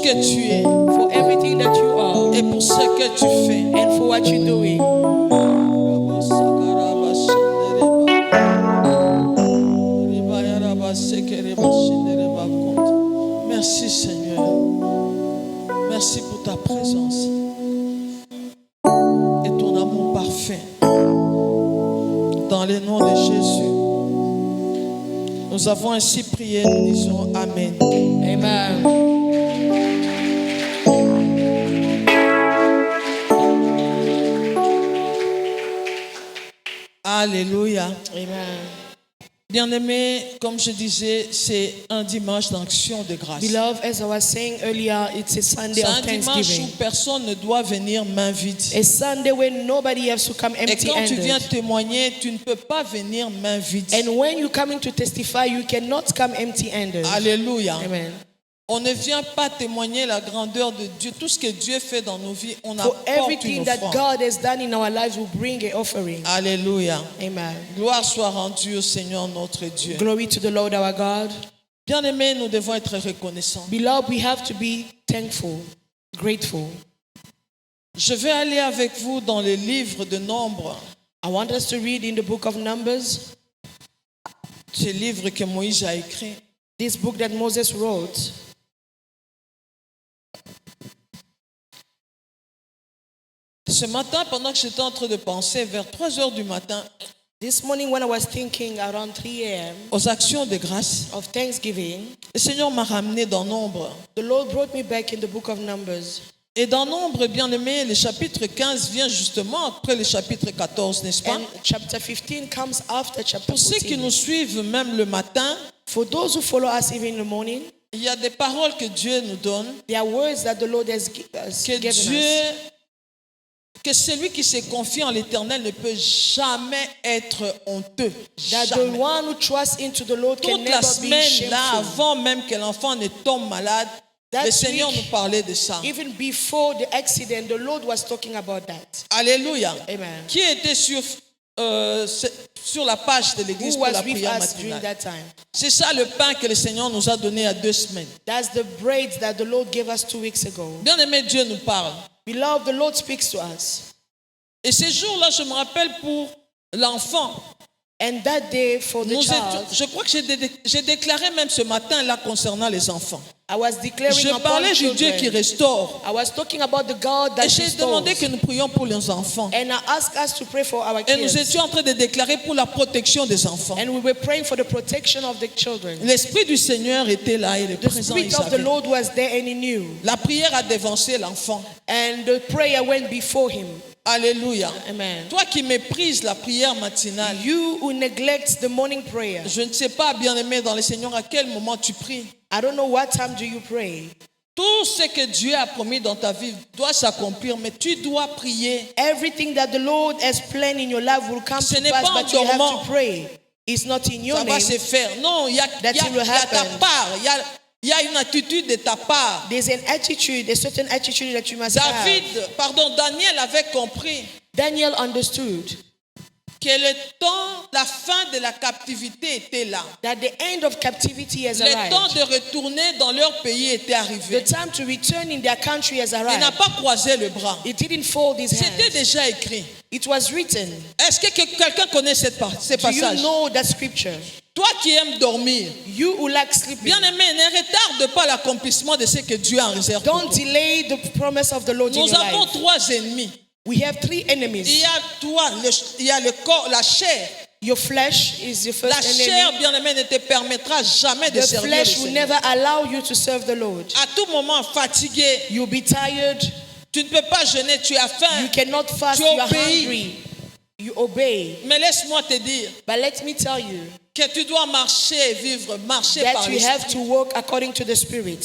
que tu es for everything that you are, et pour ce que tu fais. and for what you're doing. Merci Seigneur. Merci pour ta présence et ton amour parfait. Dans le nom de Jésus, nous avons ainsi prié, nous disons Amen. Amen. Alléluia. Amen. Bien-aimés, comme je disais, c'est un dimanche d'action de grâce. Beloved, as I was saying earlier, it's a Sunday C'est un of dimanche Thanksgiving. où personne ne doit venir main vide. A Sunday when nobody has to come Et quand tu viens empty-handed. témoigner, tu ne peux pas venir main vide. And when you're coming to testify, you cannot come empty-handed. Alléluia. Amen. On ne vient pas témoigner la grandeur de Dieu. Tout ce que Dieu fait dans nos vies, on For apporte everything une that offrande. God has done in our lives, we bring an offering. Alléluia. Amen. Gloire soit rendue au Seigneur notre Dieu. Glory to the Lord our God. Bien-aimés, nous devons être reconnaissants. Beloved, we have to be thankful, grateful. Je vais aller avec vous dans le livre de Nombres. I want us to read in the book of Numbers, Ce livre que Moïse a écrit. this book that Moses wrote. Ce matin, pendant que j'étais en train de penser, vers 3 heures du matin, This morning when I was thinking around 3 a.m. aux actions de grâce, of Thanksgiving, le Seigneur m'a ramené dans Nombre. the Lord brought me back in the book of Numbers. Et dans Nombre, bien-aimé, le chapitre 15 vient justement après le chapitre 14, n'est-ce pas? And chapter 15 comes after chapter Pour ceux qui 14. nous suivent même le matin, For those who follow us even in the morning, il y a des paroles que Dieu nous donne, there are words that the Lord has que given Dieu, us. que celui qui se confie en l'Éternel ne peut jamais être honteux. That the Jamais. one who trusts into the Lord can Toute la never be semaine, là, shameful. avant même que l'enfant ne tombe malade, That le Seigneur week, nous parlait de ça. Even before the accident, the Lord was talking about that. Alléluia. Amen. Qui était sur la page de l'église Who pour was la with prière us during matinale? that time? C'est ça le pain que le Seigneur nous a donné à 2 semaines. That's the bread that the Lord gave us 2 weeks ago. Bien-aimé, Dieu nous parle. Beloved, the Lord speaks to us. Et ces jours-là, je me rappelle pour l'enfant. And that day for the Nous child, étions- je crois que j'ai déclaré même ce matin là concernant les enfants. I was declaring Je upon parlais du Dieu qui children. restaure. I was talking about the God Et that j'ai demandé restores. que nous prions pour les enfants. And I asked us to pray for our Et nous kids. étions en train de déclarer pour la protection des enfants. And we were praying for the protection of the children. L'Esprit du Seigneur était là, il est The présent, il Spirit of the savait. Lord was there and he knew. La prière a dévancé l'enfant. And the prayer went before him. Alléluia. Amen. Toi qui méprises la prière matinale, You who neglect the morning prayer, je ne sais pas, bien-aimé dans le Seigneur, à quel moment tu pries. I don't know what time do you pray. Tout ce que Dieu a promis dans ta vie doit s'accomplir, mais tu dois prier. Everything that the Lord has planned in your life will come Ce to n'est pass, pas en but you have dormant. to pray. It's not in your Ça va name. se faire. Non, il y a That it will ta happen. part. Il y a une attitude de ta part. There's an attitude, a certain attitude that you must have. Daniel avait compris Daniel understood que le temps, la fin de la captivité était là. that the end of captivity has Le temps arrived. de retourner dans leur pays était The arrivé. time to return in their country has Il n'a arrived. pas croisé le bras. It didn't fold his C'était hands. déjà écrit. It was written. Est-ce que quelqu'un connaît ces Do you passages? know that scripture? Toi qui aimes dormir, You who like sleeping, bien-aimé, ne retarde pas l'accomplissement de ce que Dieu a en réserve pour don't toi. delay the promise of the Lord in Nous your avons life. 3 ennemis. We have 3 Il enemies. y a toi, il y a le corps, la chair. Your flesh is your La first chair, enemy. bien-aimé, ne te permettra jamais de The servir le flesh will Seigneur. never allow you to serve the Lord. À tout moment, fatigué, You'll be tired. tu ne peux pas jeûner, tu as You faim. cannot fast. Tu You are obéis. hungry. You obey. Mais laisse-moi te dire But let me tell you que tu dois marcher et vivre, marcher that par you have l'esprit. to walk according to the Spirit.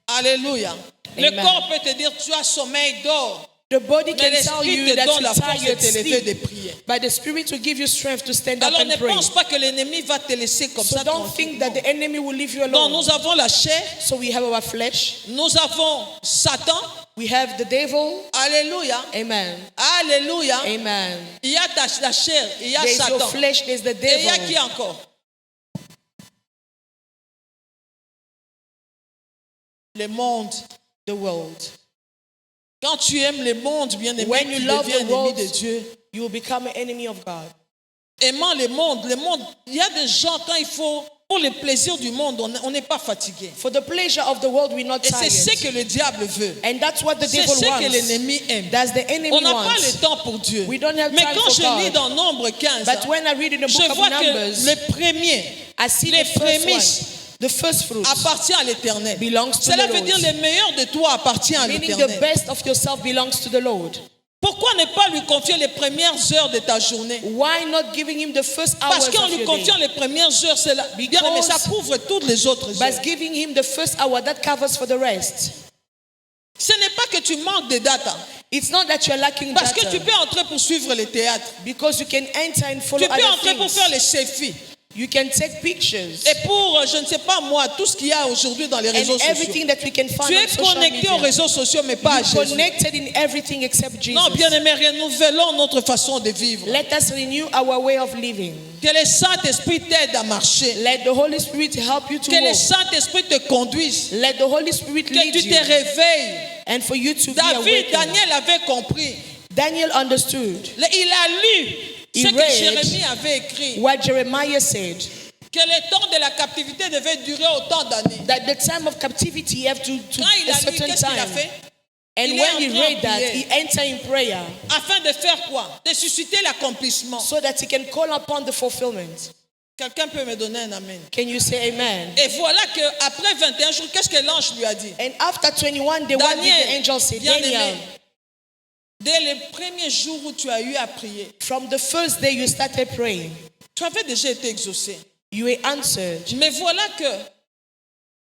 Alléluia. Le Amen. corps peut te dire tu as sommeil, dors. The body Mais can tell l'esprit you te that donne la you're force de tired, te lever de sleep. prier. But the Spirit will give you strength to stand up Alors ne and pray. pense pas que l'ennemi va te laisser comme So ça don't think that tranquille. the enemy will leave you Non, alone. nous avons la chair, So we have our flesh. nous avons Satan. We have the devil. Alléluia. Amen. Alléluia. Amen. Il y a la chair, il y a There's your Satan. flesh, there's the Et il y a qui devil. encore? le monde. the world. Quand tu aimes le monde, bien-aimé, When you tu love deviens the ennemi world, de Dieu. you will become an enemy of God. Aimant le monde, il y a des gens, quand il faut, pour le plaisir du monde, on n'est pas fatigué. For the pleasure of the world, we're not Et c'est ce tired. que le diable veut. And that's what the C'est devil ce que wants. l'ennemi aime. That's the enemy On n'a pas wants. le temps pour Dieu. We don't have Mais time quand for je lis God. dans Nombre 15, But when I read in the je book of vois que Numbers, le premier I see les the first prémices one, the first fruit, appartient à l'Éternel. belongs to Cela the veut Lord. dire le meilleur de toi appartient à Meaning the l'Éternel. best of yourself belongs to the Lord. Pourquoi ne pas lui confier les premières heures de ta journée? Why not giving him the first hours Parce qu'en of lui your confiant day? les premières heures, c'est là. Bien, mais ça couvre toutes les autres By heures. giving him the first hour, that covers for the rest. Ce n'est pas que tu manques de data. It's not that you're lacking Parce que tu data, peux entrer pour suivre le théâtre. because you can enter and follow Tu peux other entrer pour things. faire les selfies. You can take pictures Et pour, je ne sais pas moi, tout ce qu'il y a aujourd'hui dans les réseaux and sociaux. everything that we can find Tu on es social connecté aux media. réseaux sociaux, mais pas à You're Jésus. connected in everything except Jesus. Non, bien-aimé, renouvelons notre façon de vivre. Let us renew our way of living. Que le Saint-Esprit t'aide à marcher. Let the Holy Spirit help you to Que le walk. Saint-Esprit te conduise. Let the Holy Spirit Que lead tu te you réveilles. and for you to be David, awakened. Daniel avait compris. Daniel understood Il a lu He ce que read Jérémie avait écrit. what Jeremiah said, Que le temps de la captivité devait durer autant d'années. that the time of captivity have to Quand il a a lu, certain qu'est-ce qu'il a time. fait? And Il est when he entré en read that, prière. he entered in prayer Afin de faire quoi? De susciter l'accomplissement. so that he can call upon the fulfillment. Quelqu'un peut me donner un amen. Can you say amen? Et voilà qu'après 21 jours, qu'est-ce que l'ange lui a dit? And after 21 days, what did the Daniel, angel say? bien-aimé, Daniel, dès le premier jour où tu as eu à prier, from the first day you started praying, tu avais déjà été exaucé. you were answered. Mais voilà que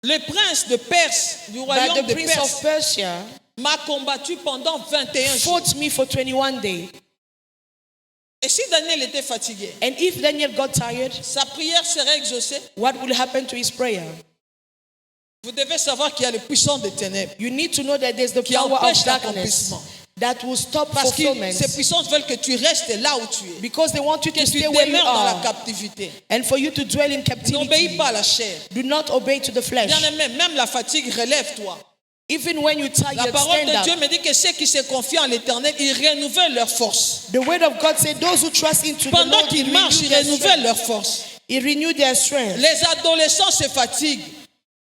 le prince de Perse, du But royaume the de prince Perse, of Persia m'a combattu pendant 21 jours. fought me for 21 days. Et si Daniel était fatigué, And if Daniel got tired, sa prière serait exaucée. what will happen to his prayer? Vous devez savoir qu'il y a le puissant des ténèbres. You need to know that there's the Qui power empêche of darkness l'accomplissement. that will stop Parce que fulfillment, ces puissances veulent que tu restes là où tu es. because they want you Que to tu stay where you demeures dans la are captivité. and for you to dwell in N'obéis captivity. pas à la chair. Do not obey to the flesh. Bien aimé, même la fatigue, relève-toi. Even when you're La tired, parole stand de Dieu up. me dit que ceux qui se confient en l'Éternel, ils renouvellent leur force. The word of God said, those who trust into the Pendant Lord, qu'ils He marchent, renew ils their renouvellent strength. leur force. He renew their strength. Les adolescents se fatiguent.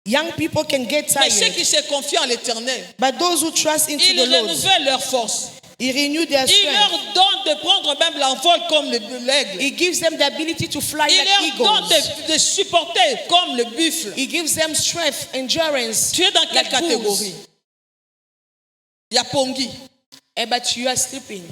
Young people can get Mais ceux tired, qui se confient en l'Éternel, but those who trust into ils the Lord, renouvellent leur force. He renew their Il leur strength. donne de prendre même l'envol comme l'aigle. He gives them the ability to fly Il like leur donne eagles. de supporter comme le buffle. He gives them strength, endurance. Tu es dans quelle like catégorie? bulls. Il y a Pongi. But you are sleeping.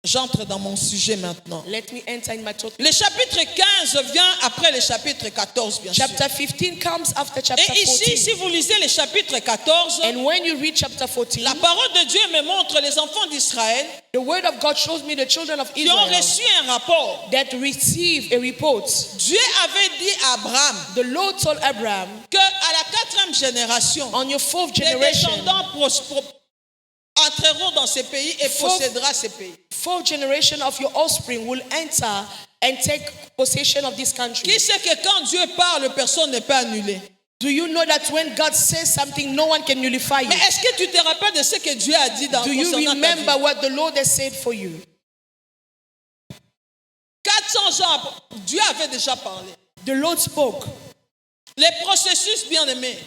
J'entre dans mon sujet maintenant. Let me enter in my topic. Le chapitre 15 vient après le chapitre 14, bien sûr. Chapter 15 comes after chapter Et ici, 14. si vous lisez le chapitre 14, And when you read chapter 14, la parole de Dieu me montre les enfants d'Israël the word of God shows me the children of qui ont Israel reçu un rapport. that receive a report. Dieu avait dit à Abraham The Lord told Abraham, qu'à la 4e génération, on your fourth les generation, descendants entreront dans ces pays et possédera ces pays. fourth generation of your offspring will enter and take possession of this country. Qui sait que quand Dieu parle, personne ne peut annuler? Do you know that when God says something, no one can nullify you? Mais est-ce que tu te rappelles de ce que Dieu a dit dans Do you concernant ta remember vie? what the Lord has said for you? 400 ans après, Dieu avait déjà parlé. The Lord spoke. Les processus, bien aimés,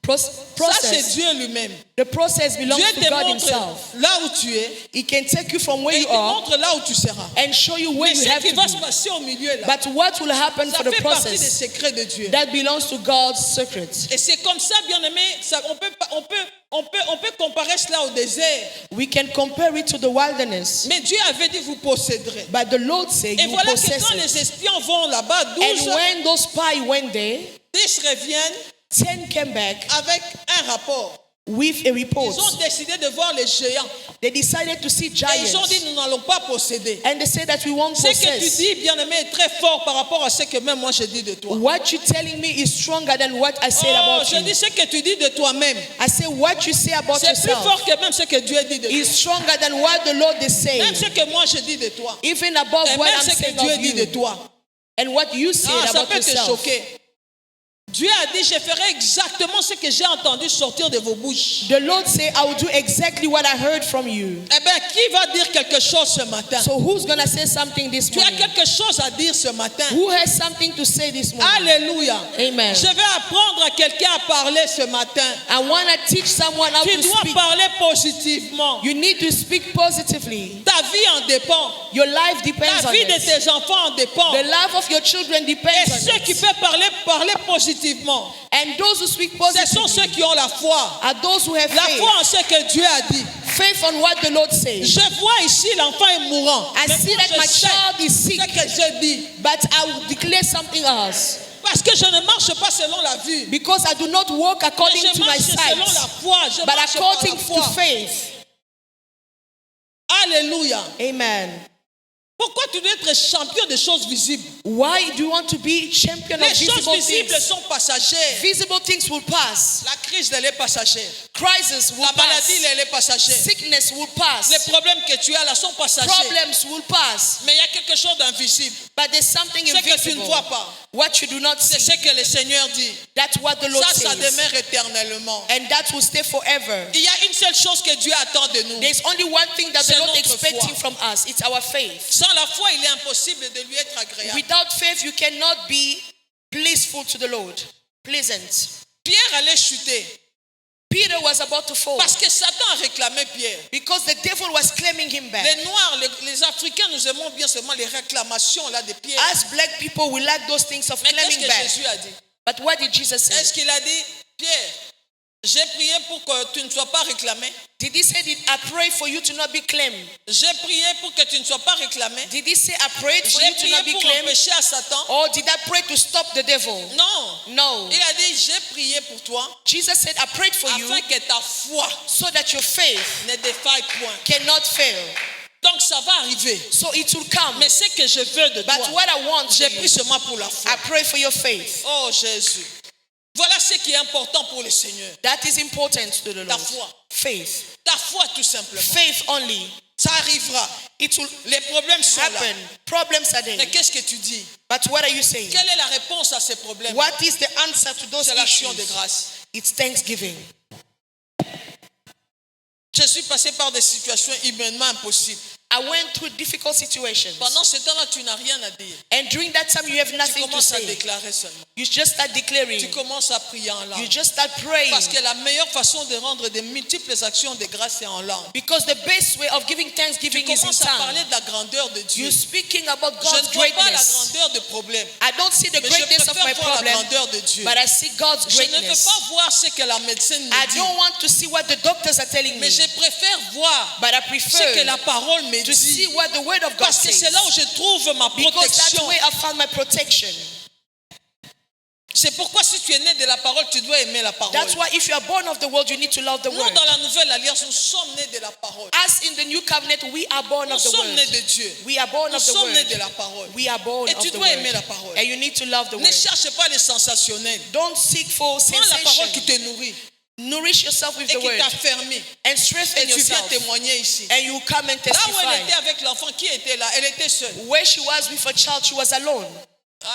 ça c'est Process. Dieu lui-même. The process belongs Dieu to te God montre Himself. là où tu es He can take you from where et il you te are montre là où tu seras. and show you where Mais you ce have qui to va se be. passer au milieu là, But what will happen ça for the fait partie des process? secrets de Dieu. That belongs to God's secrets. Et c'est comme ça, bien aimé, on peut comparer cela au désert. We can compare it to the wilderness. Mais Dieu avait dit vous posséderez. But the Lord said Et you voilà que possess quand it. les espions vont là-bas, 12, And when those spies went there, 10 reviennent 10 came back avec un rapport. with a report. Ils ont décidé de voir les géants. They decided to see Et ils ont dit giants. nous n'allons pas posséder. And they said that we won't Ce que tu possess. dis, bien-aimé, est très fort par rapport à ce que même moi je dis de toi. What you're telling me is stronger than what I said Oh, about je you. dis ce que tu dis de toi-même. I say what you say about C'est plus yourself fort que même ce que Dieu dit de toi. is stronger than what the Lord is Même saying. ce que moi je dis de toi. Even above Et what même I'm ce que saying Dieu of dit de you. toi. And what you say Ah, ça about peut te yourself. choquer. Dieu a dit, je ferai exactement ce que j'ai entendu sortir de vos bouches. The Lord said, I will do exactly what I heard from you. Eh bien, qui va dire quelque chose ce matin? So who's going to say something this Tu as morning? quelque chose à dire ce matin. Who has something to say this morning? Alléluia. Amen. Je vais apprendre à quelqu'un à parler ce matin. I want to teach someone how Tu to dois speak. parler positivement. You need to speak positively. Ta vie en dépend. Your life depends La on vie de it. tes enfants en dépend. The life of your children Et depends on ceux qui it. peuvent parler positivement, And those who speak ce sont ceux positively qui ont la foi. are those who have La faith. foi en ce que Dieu a dit. Faith on what the Lord says. Je vois ici l'enfant est mourant. I Mais see moi, that my je sais child is sick, ce que je dis. but I will declare something else. Parce que je ne marche pas selon la vue. Because I do not walk Mais according je to my marche selon la sight, foi. Je but marche par la according to foi. faith. Alléluia. Amen. Pourquoi tu dois être champion des choses visibles? Why do you want to be champion of Les choses visible visibles things? sont passagères. Visible things will pass. La crise, elle est passagère. Crisis will La maladie, pass. elle est passagère. Sickness will pass. Les problèmes que tu as là sont passagers. Problems will pass. Mais il y a quelque chose d'invisible. But there's something C'est que tu ne invisible. vois pas. What you do not C'est see. ce que le Seigneur dit. That's what the Lord Ça says. demeure éternellement. And that will stay forever. Il y a une seule chose que Dieu attend de nous. There's only one thing that the C'est Lord notre expecting foi. from us. It's our faith. Sans la foi, il est impossible de lui être agréable. Without faith, you cannot be blissful to the Lord. Pleasant. Pierre allait chuter Peter was about to fall parce que Satan a réclamé Pierre. because the devil was claiming him back. Les Noirs, les Africains, nous aimons bien seulement les réclamations là de Pierre. As black people, we like those things of Mais qu'est-ce claiming que back. Jésus a dit? But what did Jesus say? Est-ce qu'il a dit, Pierre, j'ai prié pour que tu ne sois pas réclamé? Did he say, I pray for you to not be claimed? J'ai prié pour que tu ne sois pas réclamé? Did he say, I prayed for J'ai you to prié not be pour claimed? empêcher à Satan? Or did I pray to stop the devil? Non. No. Il a dit, j'ai prié pour toi Jesus said, I prayed for you afin que ta foi so that your faith ne défaille point. cannot fail. Donc ça va arriver. So it will come. Mais ce que je veux de But toi, what I want for j'ai you, pris seulement pour la foi. I pray for your faith. Oh Jésus. Voilà ce qui est important pour le Seigneur. That is important to the Ta Lord. foi. Faith. Ta foi tout simplement. Faith only. Ça arrivera. It will Les problèmes sont là. happen. Problems are there. Mais qu'est-ce que tu dis? But what are you saying? Quelle est la réponse à ces problèmes? What is the answer to those C'est l'action de issues? grâce. It's thanksgiving. Je suis passé par des situations humainement impossibles. I went through difficult situations. Pendant ce temps-là, tu n'as rien à dire. And during that time, you have Tu nothing to commences à say. déclarer seulement. You just start declaring. Tu commences à prier en langue. You just start praying. Parce que la meilleure façon de rendre des multiples actions de grâce, c'est en langue. Because the best way of giving Tu thanksgiving is in commences à parler tongue. de la grandeur de Dieu. You're speaking about Je God's ne vois pas la greatness. grandeur des problèmes. I don't see the Mais je greatness of my préfère voir la problem, grandeur de Dieu. but I see God's Je ne veux greatness. pas voir ce que la médecine I me dit. don't want to see what the doctors are telling me, Mais je préfère voir but I ce que prefer la parole me to see dit. what the word of God Parce que c'est says. là où je trouve ma Because that's protection. where I found my protection. C'est pourquoi si tu es né de la parole, tu dois aimer la parole. That's why if you are born of the world, you need to love the Nous, word. dans la nouvelle alliance, nous sommes nés de la parole. As in the new covenant, we are born Nous of the sommes nés word. de Dieu. We are born Nous of the sommes nés word. de la parole. We are born Et of tu the dois aimer la word. parole. And you need to love the Ne word. cherche pas les sensationnels. Don't seek for Prends la parole qui sensation. te nourrit Nourish yourself with et the qui word t'affermit. and Et strengthen tu viens yourself. témoigner ici. And you come and Là où elle était testify. avec l'enfant, qui était là? Elle était seule. Where she was with a child, she was alone.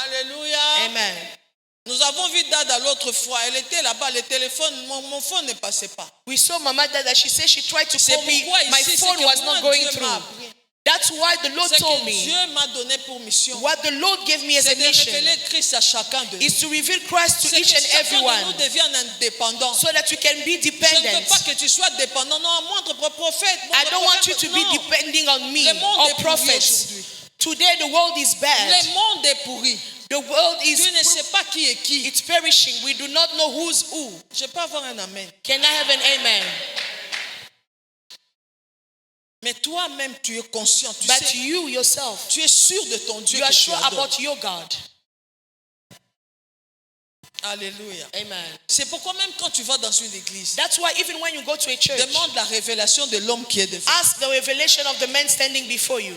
Alléluia. Amen. Nous avons vu Dada l'autre fois. Elle était là-bas, le téléphone, mon phone ne passait pas. We saw Mama Dada. She said she tried to C'est call me. pourquoi My ici, c'est phone que was moi, not going Dieu through. m'a appris. That's why the Lord C'est told que me. Dieu m'a donné pour mission. What the Lord gave me as C'est a de mission révéler Christ à chacun de nous. is to reveal Christ to C'est each que and chacun de nous everyone devienne indépendant. so that you can be Je ne veux dependent. pas que tu sois dépendant. Non, moindre prophète. I don't want you to be depending on me Le monde or est pourri prophets. aujourd'hui. Today the world is bad. Le monde est pourri. The world Tu ne is sais pas qui est qui. it's perishing. We do not know who's who. Je peux avoir un amen. Can I have an amen? Mais toi-même, tu es conscient. Tu But sais, you yourself, tu es sûr de ton Dieu you are que tu sure adores. about your God. Alléluia. Amen. C'est pourquoi même quand tu vas dans une église, That's why even when you go to a church, demande la révélation de l'homme qui est devant. ask the revelation of the man standing before you.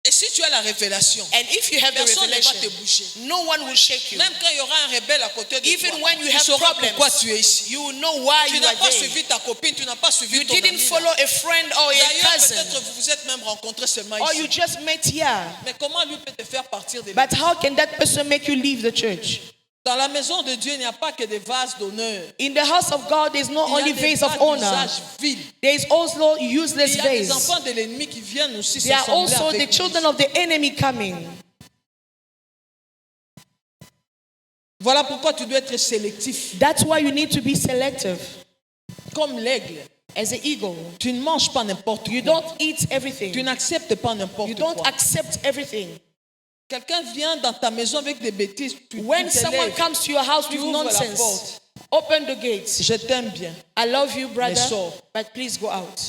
Et si tu as la révélation, And if you have the personne ne va te revelation, bouger. no one will shake you. Même quand il y aura un rebelle à côté de Even toi, when you tu have sauras problems, pourquoi tu es ici. you will know why Tu you n'as are pas there. suivi ta copine, tu n'as pas suivi You ton didn't ami. follow a friend or a D'ailleurs, cousin, peut-être vous vous êtes même rencontrés seulement or ici. you just met here. Mais comment lui peut te faire partir de But how can that person make you leave the church? Dans la maison de Dieu, il n'y a pas que des vases d'honneur. In the house of God, there's not Il y a only des vase of vases honor. d'usage vil. There is also Il useless y a des vase. enfants de l'ennemi qui viennent aussi There are s'assembler also the avec nous. children of the enemy coming. Voilà pourquoi tu dois être sélectif. That's why you need to be selective. Comme l'aigle. As an eagle, Tu ne manges pas n'importe you quoi. don't eat Tu everything. n'acceptes pas You n'importe don't quoi. accept everything. Quelqu'un vient dans ta maison avec des bêtises. Tu When te someone lèves. comes to your house Tu with ouvres la nonsense, porte. open the gates. Je t'aime bien. I love you, brother, Mais sors. but please go out.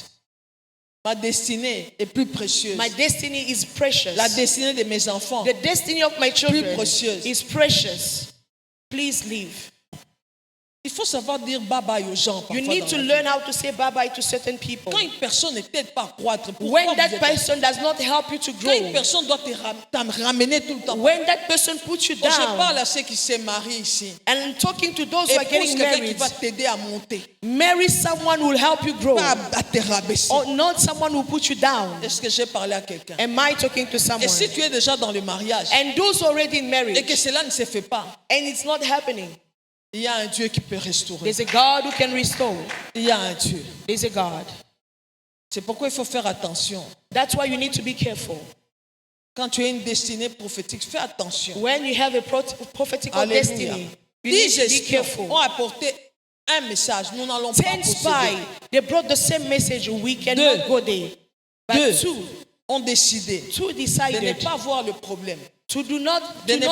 Ma destinée est plus précieuse. My destiny is precious. La destinée de mes enfants. The destiny of my children précieuse. is precious. Please leave. Il faut savoir dire bye-bye aux gens. You parfois need dans to la vie. learn how to say bye-bye to certain people. Quand une personne ne t'aide pas à croître, pourquoi When vous that êtes person does not help you to Quand une grow, personne doit te ramener tout le temps. when that person puts you Quand je down, parle à ceux qui se marient ici, and talking to those who are épouse getting quelqu'un qui married, va t'aider à monter, marry someone who will help you grow, pas à te rabaisser. or not someone who will put you down. Est-ce que j'ai parlé à quelqu'un? Am I talking to someone? Et si tu es déjà dans le mariage And those already in et marriage, que cela ne se fait pas, and it's not happening, il y a un Dieu qui peut restaurer. there's a God who can restore. Il y a un Dieu. There's a God. C'est pourquoi il faut faire attention. That's why you need to be careful. Quand tu as une destinée prophétique, fais attention. When you have a prophetical Alléluia. destiny, you need 10 to be espions careful. ont apporté un message. Nous n'allons pas 10 spies, posséder. they brought the same message. We cannot Deux. go there. But Deux two ont décidé Two de ne decided pas voir le problème. to de ne not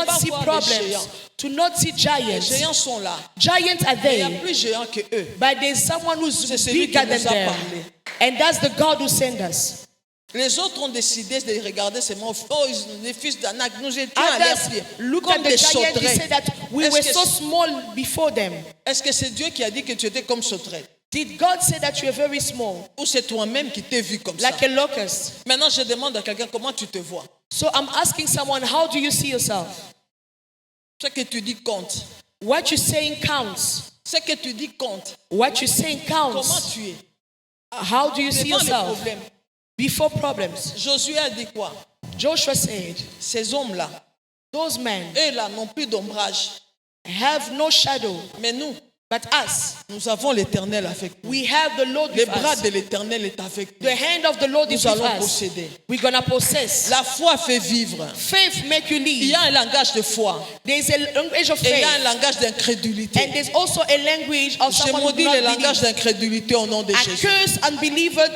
pas see voir les problems, géants. to not see Les giants. géants sont là. Giants are Mais il y a there, plus géants que eux. but there's someone who's C'est celui bigger qui than nous a them. parlé. And that's the God who sent us. Les autres ont décidé de regarder ces mots. Oh, les fils d'Anak, nous étions à l'air Others looked at comme the des giants and sauterelles. said that we Est-ce were que- so small before them. Est-ce que c'est Dieu qui a dit que tu étais comme sauterelle? Did God say that you are very small, Ou c'est toi-même qui t'es vu comme ça? like a locust? Maintenant, je demande à quelqu'un comment tu te vois. So I'm asking someone, how do you see yourself? Ce que tu dis compte. What you're saying counts. Ce que tu dis compte. What you're saying Comment counts. tu es? How do you see Devant les yourself problèmes. before problems? Josué a dit quoi? Joshua said, Ces hommes-là, those men eux là n'ont plus d'ombrage. have no shadow, Mais nous, but us, nous avons l'Éternel avec nous. we have the Lord Le with bras us. de l'Éternel est avec The nous. hand of the Lord is Nous with allons us. posséder. We're gonna possess. La foi fait vivre. Faith make you Il y live. a un langage de foi There's a language of et il y a un faith, langage d'incrédulité. and there's also a language of Je someone who maudis does le not langage believe. d'incrédulité au nom de I Jésus. curse unbelievers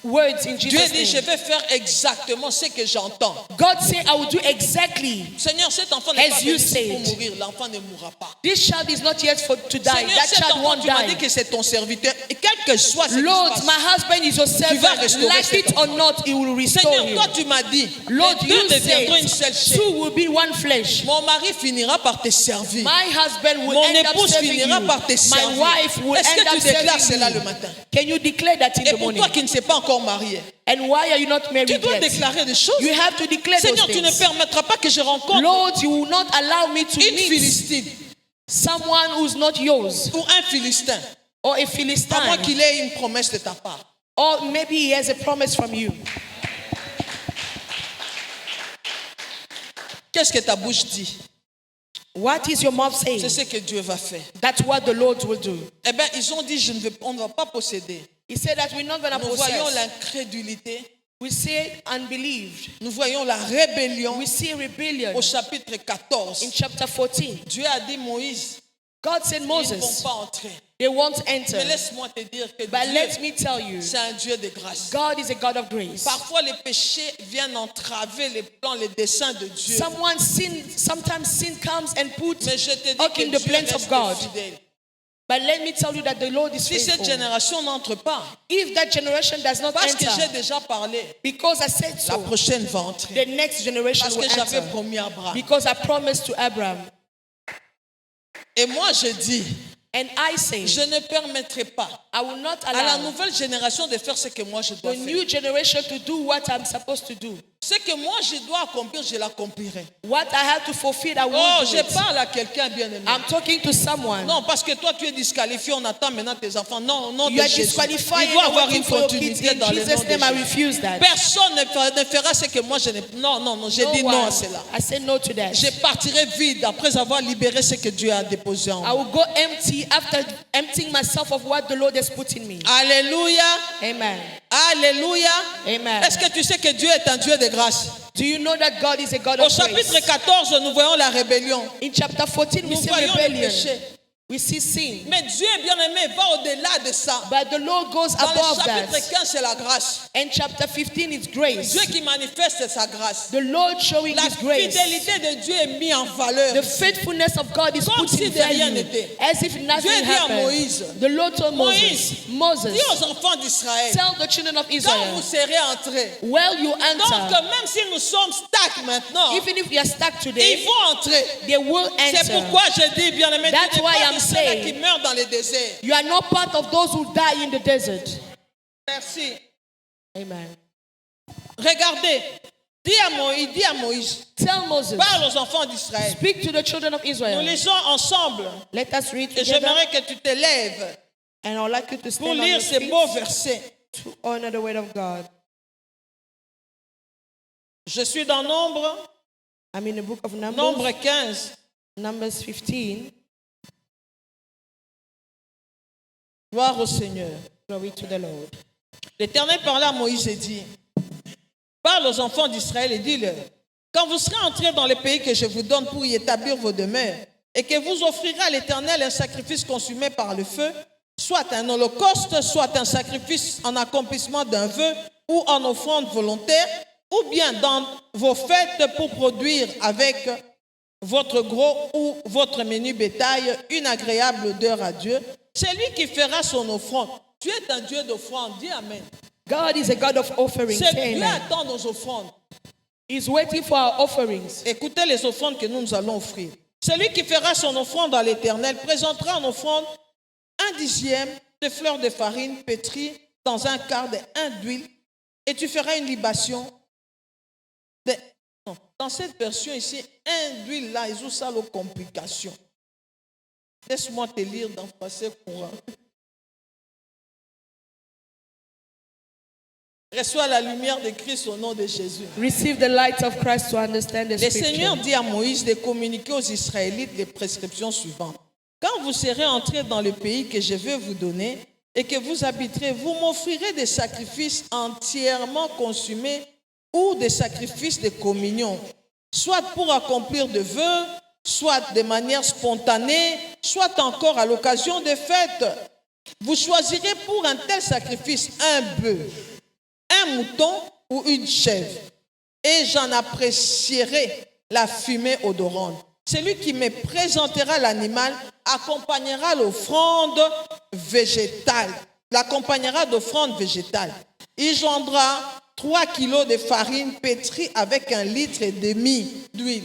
words in Dieu Jesus' dit, je name. vais faire exactement ce que j'entends. God said, I will do exactly. Seigneur, cet enfant n'est As pas you venu ici pour said. mourir. L'enfant ne mourra pas. This child is not yet to die. Seigneur, That cet child enfant, won't tu m'as dit die. que c'est ton serviteur. Et quel que soit ce qui se Lord, passe, my husband is your vas servant. restaurer Like cet it or not, he will restore Seigneur, him. toi tu m'as dit, Lord, les deux you deviendront une said seule chair. two will be one flesh. Mon mari finira par te servir. My husband will Mon end up épouse serving finira you. par te My servir. wife will Est-ce end que tu up déclares serving cela you. le matin? Can you declare that in Et the pour morning? toi qui ne s'est pas encore marié, And why are you not married tu dois yet? déclarer des choses. You have to declare those Seigneur, tu ne things. permettras pas que je rencontre Lord, you will not allow me to une meet Philistine someone who's not yours ou un Philistin, or a à moins Philistine, qu'il ait une promesse de ta part. or maybe he has a promise from you. Qu'est-ce que ta bouche dit? What is your mouth saying? C'est ce que Dieu va faire. That's what the Lord will do. Eh bien, ils ont dit, on ne va pas posséder. He said that we're not going to Nous voyons possess. l'incrédulité, We see unbelief. nous voyons la rébellion We see rebellion au chapitre 14. in chapter 14. Dieu a dit, Moïse, God said, ils ne vont Moses, pas entrer. they won't enter. Mais laisse-moi te dire que But Dieu, let me tell you, c'est un Dieu de grâce. God is a God of grace. Parfois, les péchés viennent entraver les plans, les desseins de Dieu. Sometimes sin comes and puts Mais je te dis up que in the Dieu plans of reste God. fidèle. But let me tell you that the Lord is Si cette faithful. génération n'entre pas, If that generation does not parce que j'ai enter, déjà parlé, because I said la so, prochaine va entrer. the next generation Parce will que j'avais enter. promis à Abraham. Because I promised to Abraham. Et moi, je dis, And I say, je ne permettrai pas I will not à la allow nouvelle génération de faire ce que moi je dois the faire. new generation to do what I'm supposed to do. Ce que moi je dois accomplir, je l'accomplirai. What I have to fulfill, I will Oh, do je it. parle à quelqu'un bien aimé. I'm talking to someone. Non, parce que toi tu es disqualifié, on attend maintenant tes enfants. Non, non, You are Jésus. disqualified Il doit and avoir waiting une for your kids. continuité In dans le nom Jesus' de name, I Jésus. refuse that. Personne ne fera ce que moi je n'ai. Non, non, non, j'ai No dit non one. à cela. I say no to that. Je partirai vide après avoir libéré ce que Dieu a déposé en I moi. will go empty after emptying myself of what the Lord has put in me. Alléluia. Amen. Alléluia. Amen. Est-ce que tu sais que Dieu est un Dieu de grâce? Do you know that God is a God Au of chapitre grace? 14, nous voyons la rébellion. In chapter 14, we Nous see voyons le rebellion. péché. We see sin. Mais Dieu, bien aimé, va au-delà de ça. But the Lord goes Dans le above chapitre that. 15, c'est la grâce. And chapter 15 is grace. Dieu qui manifeste sa grâce. The Lord showing La His grace. fidélité de Dieu est mise en valeur. The faithfulness of God is Comme put si in de rien value. n'était. As if nothing Dieu dit à happened. Moïse, The Lord told Moïse, Moses, dis aux enfants d'Israël, tell the children of quand Israel, vous serez entrés, well you donc enter. même si nous sommes stuck maintenant, Even if we are stuck ils today, vont entrer. they will C'est enter. pourquoi je dis, bien aimé, That's tu n'es why pas I'm de ceux-là saying- qui meurent dans le désert. You are not part of those who die in the desert. Merci. Amen. Regardez, dis à Moïse, Tell Moses, parle aux enfants d'Israël. speak to the children of Nous Israel. lisons ensemble. Let us read Et together. j'aimerais que tu te lèves And I would like you to pour stand on lire your ces feet beaux versets. to honor the word of God. Je suis dans Nombre, I'm in the book of Numbers, Nombre 15. Numbers 15. Gloire au Seigneur. Glory to the Lord. L'Éternel parla à Moïse et dit, parle aux enfants d'Israël et dis-leur, quand vous serez entrés dans le pays que je vous donne pour y établir vos demeures, et que vous offrirez à l'Éternel un sacrifice consumé par le feu, soit un holocauste, soit un sacrifice en accomplissement d'un vœu ou en offrande volontaire, ou bien dans vos fêtes pour produire avec votre gros ou votre menu bétail une agréable odeur à Dieu, c'est lui qui fera son offrande. Tu es un Dieu d'offrande, dis Amen. God is a God of offerings. C'est Dieu Amen. attend nos offrandes. He's waiting for our offerings. Écoutez les offrandes que nous allons offrir. Celui qui fera son offrande à l'Éternel présentera en offrande 1/10 de fleurs de farine pétrie dans un quart d'huile, et tu feras une libation. Non, dans cette version ici, 1 d'huile là, ils ont ça aux complications. Laisse-moi te lire dans le français courant. Reçois la lumière de Christ au nom de Jésus. Receive the light of Christ to understand the Le Seigneur scripture. dit à Moïse de communiquer aux Israélites les prescriptions suivantes. Quand vous serez entrés dans le pays que je vais vous donner et que vous habiterez, vous m'offrirez des sacrifices entièrement consumés ou des sacrifices de communion, soit pour accomplir des vœux, soit de manière spontanée, soit encore à l'occasion des fêtes. Vous choisirez pour un tel sacrifice un bœuf, un mouton ou une chèvre, et j'en apprécierai la fumée odorante. Celui qui me présentera l'animal accompagnera l'offrande végétale. L'accompagnera d'offrande végétale. Il joindra 3 kilos de farine pétrie avec 1,5 litre d'huile.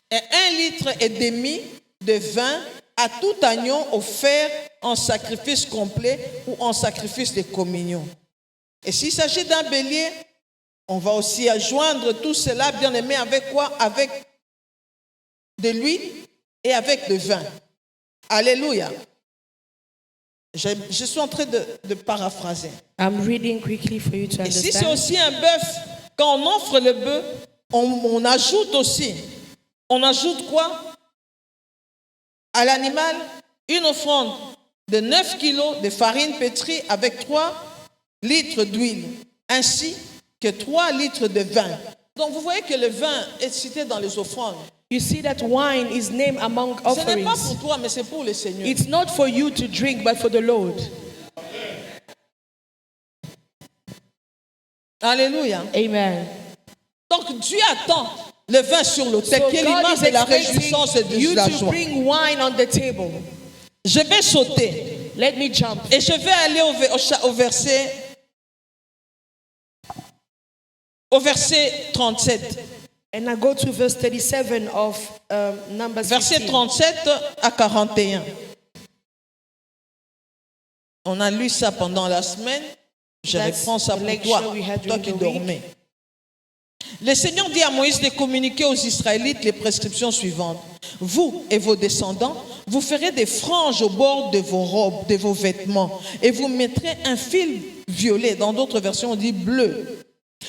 Et 1,5 litre de vin à tout agneau offert en sacrifice complet ou en sacrifice de communion. Et s'il s'agit d'un bélier, on va aussi joindre tout cela, bien aimé, avec quoi? Avec de l'huile et avec du vin. Alléluia. Je suis en train de paraphraser. I'm reading quickly for you to Et si c'est understand. aussi un bœuf, quand on offre le bœuf, on ajoute aussi. On ajoute quoi? À l'animal, une offrande de 9 kilos de farine pétrie avec 3 litres d'huile, ainsi que 3 litres de vin. Donc vous voyez que le vin est cité dans les offrandes. You see that wine is named among Ce n'est pas offerings. pour toi, mais c'est pour le Seigneur. It's not for you to drink, but for the Lord. Alléluia. Amen. Donc Dieu attend le vin sur l'autel, So qui est God l'image is de la réjouissance et expecting de you la to joie. bring wine on the table. Je vais sauter Let me jump. et je vais aller au verset 37. And I go to verse 37 of Numbers Verset 15. 37 à 41. On a lu ça pendant la semaine. Je That's reprends ça the pour lecture toi, we had toi during qui the dormais. Le Seigneur dit à Moïse de communiquer aux Israélites les prescriptions suivantes. Vous et vos descendants, vous ferez des franges au bord de vos robes, de vos vêtements, et vous mettrez un fil violet. Dans d'autres versions, on dit bleu.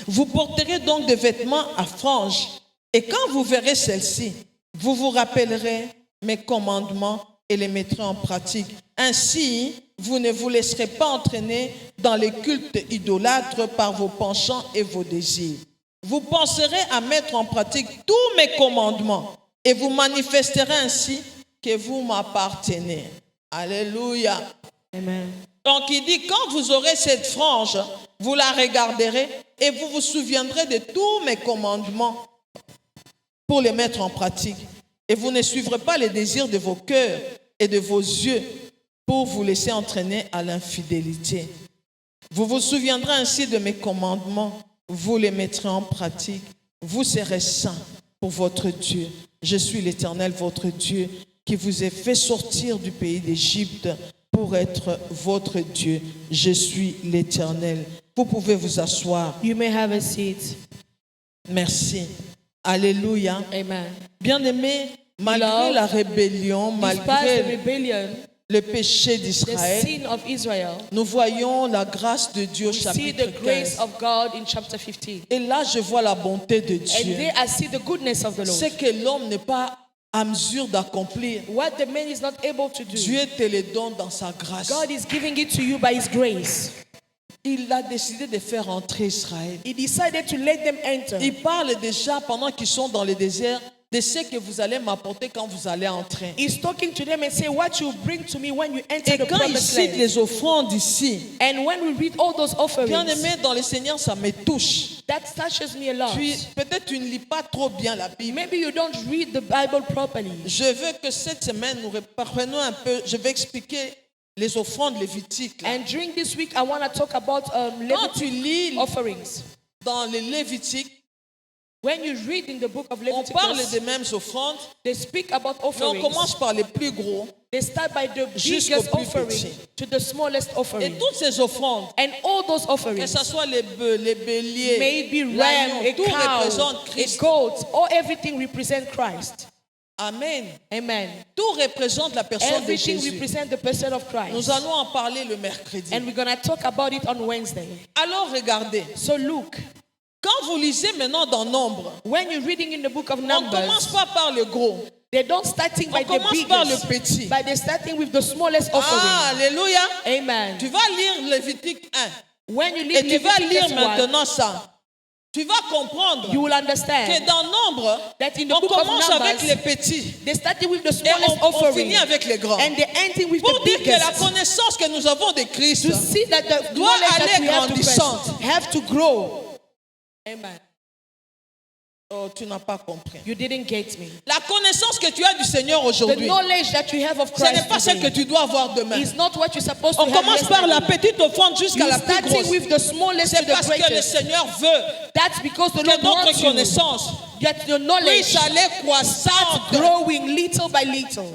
Vous porterez donc des vêtements à franges. Et quand vous verrez celles-ci, vous vous rappellerez mes commandements et les mettrez en pratique. Ainsi, vous ne vous laisserez pas entraîner dans les cultes idolâtres par vos penchants et vos désirs. Vous penserez à mettre en pratique tous mes commandements et vous manifesterez ainsi que vous m'appartenez. Alléluia. Amen. Donc il dit, quand vous aurez cette frange, vous la regarderez et vous vous souviendrez de tous mes commandements pour les mettre en pratique. Et vous ne suivrez pas les désirs de vos cœurs et de vos yeux pour vous laisser entraîner à l'infidélité. Vous vous souviendrez ainsi de mes commandements, vous les mettrez en pratique. Vous serez saints pour votre Dieu. Je suis l'Éternel, votre Dieu, qui vous ai fait sortir du pays d'Égypte pour être votre Dieu. Je suis l'Éternel. Vous pouvez vous asseoir. You may have a seat. Merci. Alléluia. Amen. Bien-aimés, malgré la rébellion, Despite the malgré rebellion, le péché the d'Israël, sin of Israel, nous voyons la grâce de Dieu au we see chapitre the grace 15. of God in chapter 15. Et là, je vois la bonté de And Dieu. there I see the goodness of the Lord. Ce que l'homme n'est pas à mesure d'accomplir, What the man is not able to do, Dieu te le donne dans sa grâce. God is giving it to you by His grace. Il a décidé de faire entrer Israël. He decided to let them enter. Il parle déjà pendant qu'ils sont dans le désert de ce que vous allez m'apporter quand vous allez entrer. He's talking to them and say, what you bring to me when you enter Et the quand il promised cite land. les offrandes ici, And when we read all those offerings, bien-aimé dans le Seigneur, ça me touche. that touches me a lot. Peut-être tu ne lis pas trop bien la Bible. Maybe you don't read the Bible properly. Je veux que cette semaine, nous reprenons un peu, je vais expliquer les offrandes lévitiques. Là. And during this week, I want to talk about Quand tu Levitic lis offerings. dans les Lévitiques, When you read in the book of on parle Leviticus, des mêmes offrandes, they speak about mais on offerings. commence par les plus gros. They start by the Jusqu'au biggest plus offering petit. to the smallest Et offering. toutes ces offrandes, And all those que offerings, ce soit les bœufs, les béliers, may it be ram, l'agneau, a tout représente cow, a Christ. goat, or everything represent Christ. Amen. Amen. Tout représente la personne de Everything Jésus. represents the person of Nous Christ. allons en parler le mercredi. And we're going to talk about it on Wednesday. Alors regardez, So look, quand vous lisez maintenant dans Nombre, when you're reading in the book of on ne commence Numbers, pas par le gros, they don't starting by on the commence par le biggest, petit. but they're starting with the smallest offering. Ah, alléluia. Amen. Tu vas lire Lévitique 1 When you et read tu vas lire Leviticus 1, maintenant ça. Tu vas comprendre you will que understand dans Nombre, that in the on book of commence avec Numbers, les petits they started with the et smallest on offering, finit avec les grands. and they're ending with Pour the dire que la biggest. connaissance que nous avons de Christ To see that the doit knowledge that aller we have to, grandissante. have to grow. Amen. Oh, tu n'as pas compris. You didn't get me. La connaissance que tu as du Seigneur The aujourd'hui, knowledge that you have of ce n'est Christ pas celle que today tu dois avoir demain. is not what you're supposed to On have commence par la yesterday. petite offrande jusqu'à You're la plus starting grosse. with the smallest C'est to the parce que le greatest. Seigneur veut That's because the que Lord notre wants you connaissance that your knowledge puisse aller croissante. growing little by little.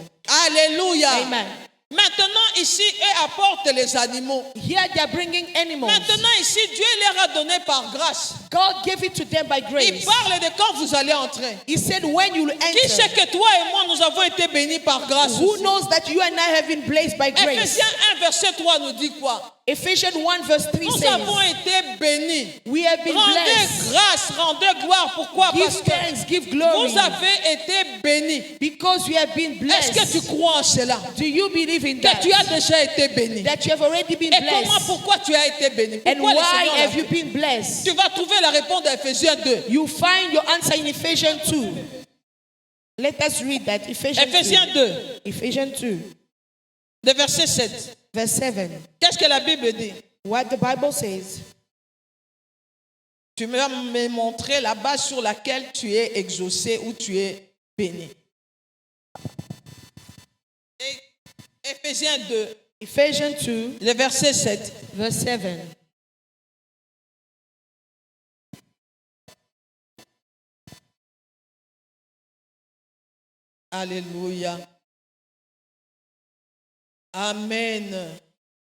Alléluia. Amen. Maintenant, ici, eux apportent les animaux. Here they are bringing animals. Maintenant, ici, Dieu leur a donné par grâce. God gave it to them by Il grace. parle de quand vous allez entrer. He said, when you will Qui sait enter, que toi et moi, nous avons été bénis par grâce who aussi? knows that you and I have been blessed by grace? Ephésiens 1, verset 3 nous dit quoi? Ephesians 1 verse 3 Nous says, avons été bénis. we have been Rendez blessed. grâce, rendez gloire. Pourquoi? Give Parce que thanks, give glory. vous avez été bénis. Because you have been Est-ce que tu blessed. crois en cela? Do you believe in Que that? tu as déjà été béni. That you have already been Et comment, blessed. pourquoi tu as été béni? And Pourquoi le why Seigneur l'a have you fait? been blessed? Tu vas trouver la réponse d'Éphésiens 2. You find your answer in Ephesians 2. Let us read that. Éphésiens 2, Ephesians 2, de verset 7. verse 7. Qu'est-ce que la Bible dit? What the Bible says. Tu vas me montrer la base sur laquelle tu es exaucé ou tu es béni. Et Éphésiens 2, Ephesians 2, le verset 7. verse 7. Alléluia. Amen.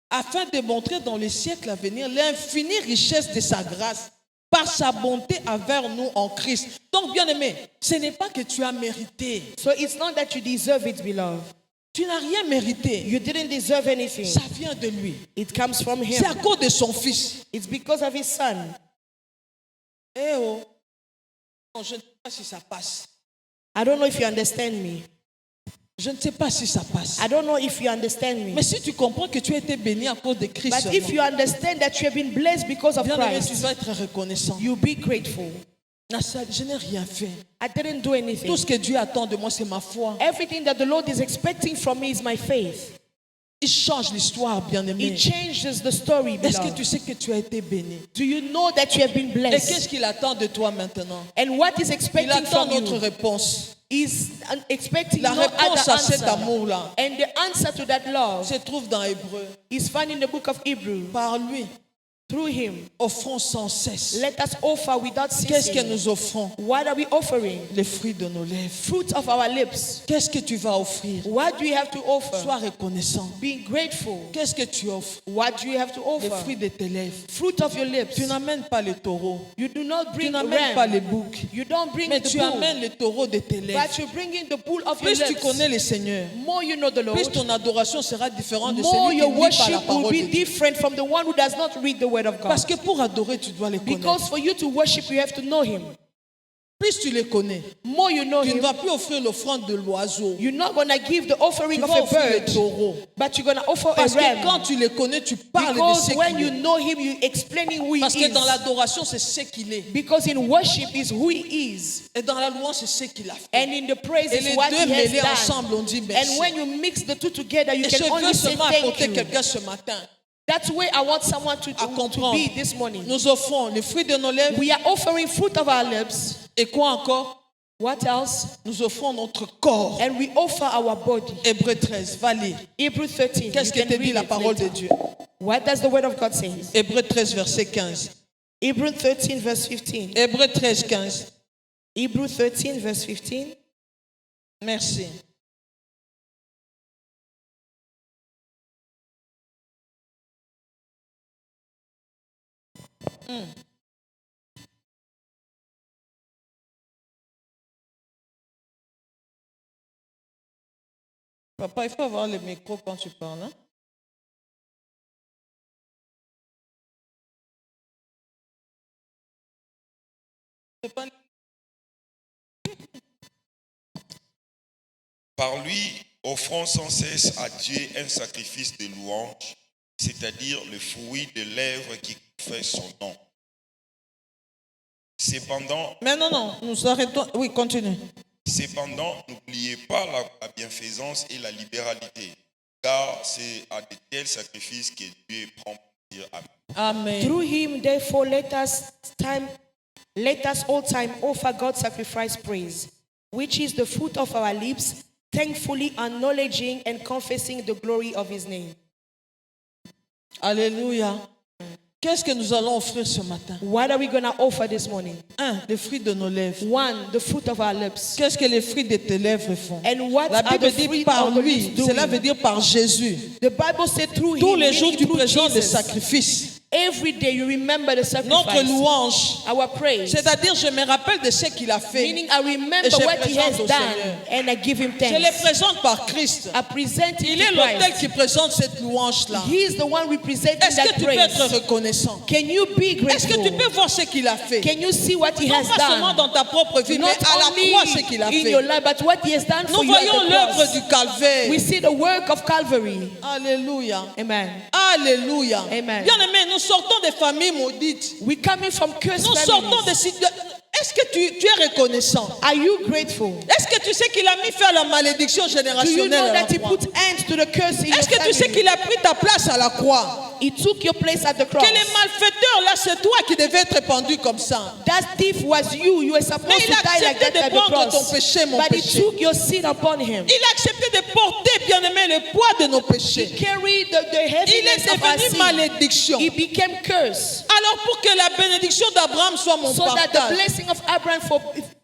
afin de montrer dans les siècles à venir l'infinie richesse de sa grâce par sa bonté envers nous en Christ. Donc, bien-aimé, ce n'est pas que tu as mérité. So it's not that you deserve it, beloved. Tu n'as rien mérité. You didn't deserve anything. Ça vient de lui. It comes from him. C'est à cause de son fils. It's because of his son. Eh oh. Non, je ne sais pas si ça passe. I don't know if you understand me. Je ne sais pas si ça passe. I don't know if you understand me. Mais si tu comprends que tu as été béni à cause de Christ, But if you understand that you have been blessed because of bien-aimé, tu Christ, dois être reconnaissant. you be grateful. Je n'ai rien fait. I didn't do anything. Tout ce que Dieu attend de moi, c'est ma foi. Everything that the Lord is expecting from me is my faith. Il change l'histoire, bien-aimé. It changes the story, Est-ce que beloved. tu sais que tu as été béni? Do you know that you have been Et blessed? qu'est-ce qu'il attend de toi maintenant? And what is Il expecting attend from notre you réponse. is expecting La no réponse other à cet answer. amour-là And the answer to that love se trouve dans Hébreu. is found in the book of Hebrews. Par lui, Through him, offrons sans cesse. let us offer without Qu'est-ce que ceasing. nous offrons? What are we offering? Les fruits de nos lèvres. Fruit of our lips. Qu'est-ce que tu vas offrir? What do you have to offer? Sois reconnaissant. Being grateful. Qu'est-ce que tu offres? What do you have to Les offer? fruits de tes lèvres. Fruit of your lips. Tu n'amènes pas les taureaux. You do not Tu bring the n'amènes pas ram. les boucs. You don't bring Mais the tu bull. amènes les taureaux de tes lèvres. But you bring in the bull of your Plus tu lips. connais le Seigneur, More you know the Lord. plus ton adoration sera différente de More celui qui your ne lit pas la worship will parole be de Dieu. different from the one who does not read the word of God. Parce que pour adorer, tu dois les connaître. Because for you to worship, you have to know him. Plus tu les connais, More you know tu ne him, vas plus offrir l'offrande de l'oiseau. you're not going to give the Tu offering of vas a offrir les bird, taureaux. but you're going to offer a Parce que quand ram. tu les connais, tu parles de Because ce when qu'il you est. know him, you're explaining who he Parce que dans is. l'adoration, c'est ce qu'il est. Because in worship is who he is. Et dans la louange, c'est ce qu'il a fait. And in the praise Et is les what deux he mêlés has done. ensemble, on dit merci. And when you mix the two together, you Et je can only veux say seulement thank apporter you. quelqu'un ce matin That's where I want someone to à comprendre. be this morning. Nous offrons les fruits de nos lèvres. We are offering fruit of our lips. Et quoi encore? What else? Nous offrons notre corps. And we offer our body. Hébreux 13, va lire. Hebrews 13. Qu'est-ce que You can te dit read la it parole de later. Dieu? What does the word of God say? Hébreux 13, verset 15. Hebrews 13 verse 15. Hébreux 13, 15. Hebrews 13 verse 15. Merci. Papa, il faut avoir le micro quand tu parles. Hein? C'est pas- Par lui, offrons sans cesse à Dieu un sacrifice de louange, c'est-à-dire le fruit des lèvres qui confessent son nom. Cependant, Mais non, nous arrêtons. Oui, continue. N'oubliez pas la bienfaisance et la libéralité, car c'est à de tels sacrifices que Dieu prend plaisir à nous. Amen. Through him, therefore, let us all time offer God sacrifice praise, which is the fruit of our lips, thankfully acknowledging and confessing the glory of his name. Alléluia. Qu'est-ce que nous allons offrir ce matin? What are we going to offer this morning? Un, les fruits de nos lèvres. One, the fruit of our lips. Qu'est-ce que les fruits de tes lèvres font? And what La are Bible the dit fruit par of the lui, lips doing? cela veut dire par Jésus. The Bible said through Tous him, les jours, meaning tu through présentes des Jesus. sacrifices. Every day you remember the Notre sacrifice, louange, our praise. c'est-à-dire je me rappelle de ce qu'il a fait. Meaning I remember Et je what he has présente au done Seigneur. and I give him Je les thanks. présente par Christ. I present Il it est to l'autel Christ. qui présente cette louange-là. He is the one representing Est-ce que that tu peux être praise. reconnaissant? Can you be Est-ce que tu grateful? peux voir ce qu'il a fait? Can you see what he Non has pas seulement done? dans ta propre vie, mais Not à la only croix ce qu'il a in your fait. life, but what he has done for Nous you at voyons the l'œuvre cross. du calvaire. We see the work of Calvary. Alléluia. Amen. Alléluia. Amen. Bien aimé, nous sortons des familles maudites. We're coming from cursed Nous sortons families. des situations. Est-ce que tu es reconnaissant? Are you grateful? Est-ce que tu sais qu'il a mis fin à la malédiction Do you générationnelle know à la that he croix? put end to the curse in your Est-ce que tu sais family? qu'il a pris ta place à la croix? He took your place at the Que cross. les malfaiteurs, là, c'est toi qui devais être pendu comme ça. That thief was you. You were supposed Mais to il a die like accepté that de at the prendre ton cross. péché, mon But he péché. took your sin upon him. Il a accepté de porter, bien aimé, le poids de nos He péchés. carried the Il est heaviness of our devenu sin. malédiction. He became curse. Alors pour que la bénédiction d'Abraham soit mon So that the partage, blessing of Abraham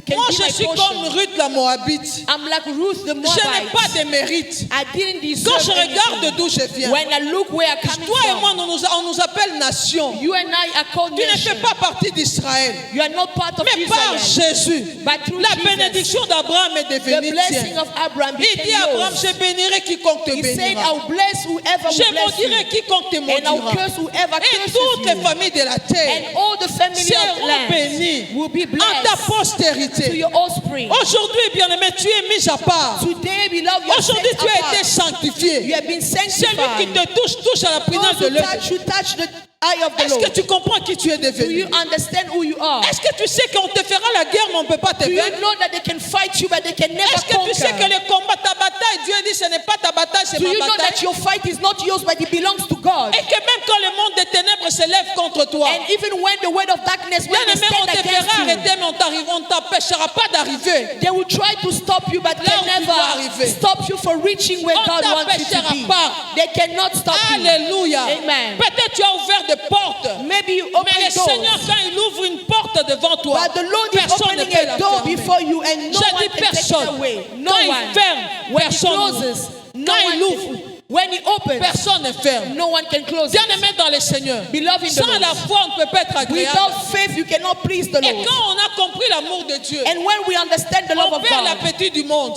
can Moi, be je my suis portion. comme Ruth la Moabite. I'm like Ruth the Je n'ai pas Moabite. de mérite. I didn't Quand deserve je regarde anything. d'où je viens, When I look where I'm coming toi et moi, from, on nous appelle nation. you and I are called Tu ne fais nation. pas partie d'Israël. You are not part of Mais par Israel. Jésus, But through la Jesus, bénédiction d'Abraham est the devenue blessing tienne. of Abraham Il became dit à Abraham, yours. je bénirai quiconque te He said, bénira. I'll bless whoever Je will bless you. maudirai quiconque te And I'll maudira. curse whoever Et curses toutes les you. familles de la terre And all the family of seront land bénies will be en ta blessed to postérité. your offspring. Aujourd'hui, bien-aimé, tu es mis à part. Today, beloved, you are Aujourd'hui, set tu as été apart. You sanctifié. have been Celui qui sanctified. te touche à la Those prunelle de who l'œil. touch the eye of the Est-ce que Lord. tu comprends qui tu es Do devenu? you understand who you are? Est-ce que tu sais qu'on te fera la guerre, mais on ne peut pas te Do you vaincre? know that they can fight you, but they can never Est-ce que tu sais que conquer? le combat, ta bataille, Dieu dit ce n'est pas ta bataille, c'est Do ma you know that bataille? your fight is not yours, but it belongs to God? Et que même quand le monde des ténèbres se lève contre toi, And even when the word of darkness, when they bien-aimé, on stand te against fera you, arrêter, mais on t'empêchera pas d'arriver. they will try to stop you, but Là où can tu dois never arriver. stop you from reaching where On God wants you to t'empêchera be. pas. They cannot stop you. Alléluia. Amen. Peut-être tu as ouvert des portes. Maybe you Mais open le Seigneur, doors, quand il ouvre une porte devant toi, but the Lord is personne ne opening peut la a door fermer. before you, and no Je one dis can take it personne. away. No Quand il one. ferme, When he personne n'ouvre. closes, no Quand il one ouvre, can. When he opens, personne ne ferme. no one can close it. Bien-aimé dans le Seigneur, Beloved in the sans Lord. la foi, on ne peut pas être agréable. Without faith, you cannot please the Et Lord. quand on a compris l'amour de Dieu, And when we understand the love on of perd God, l'appétit du monde.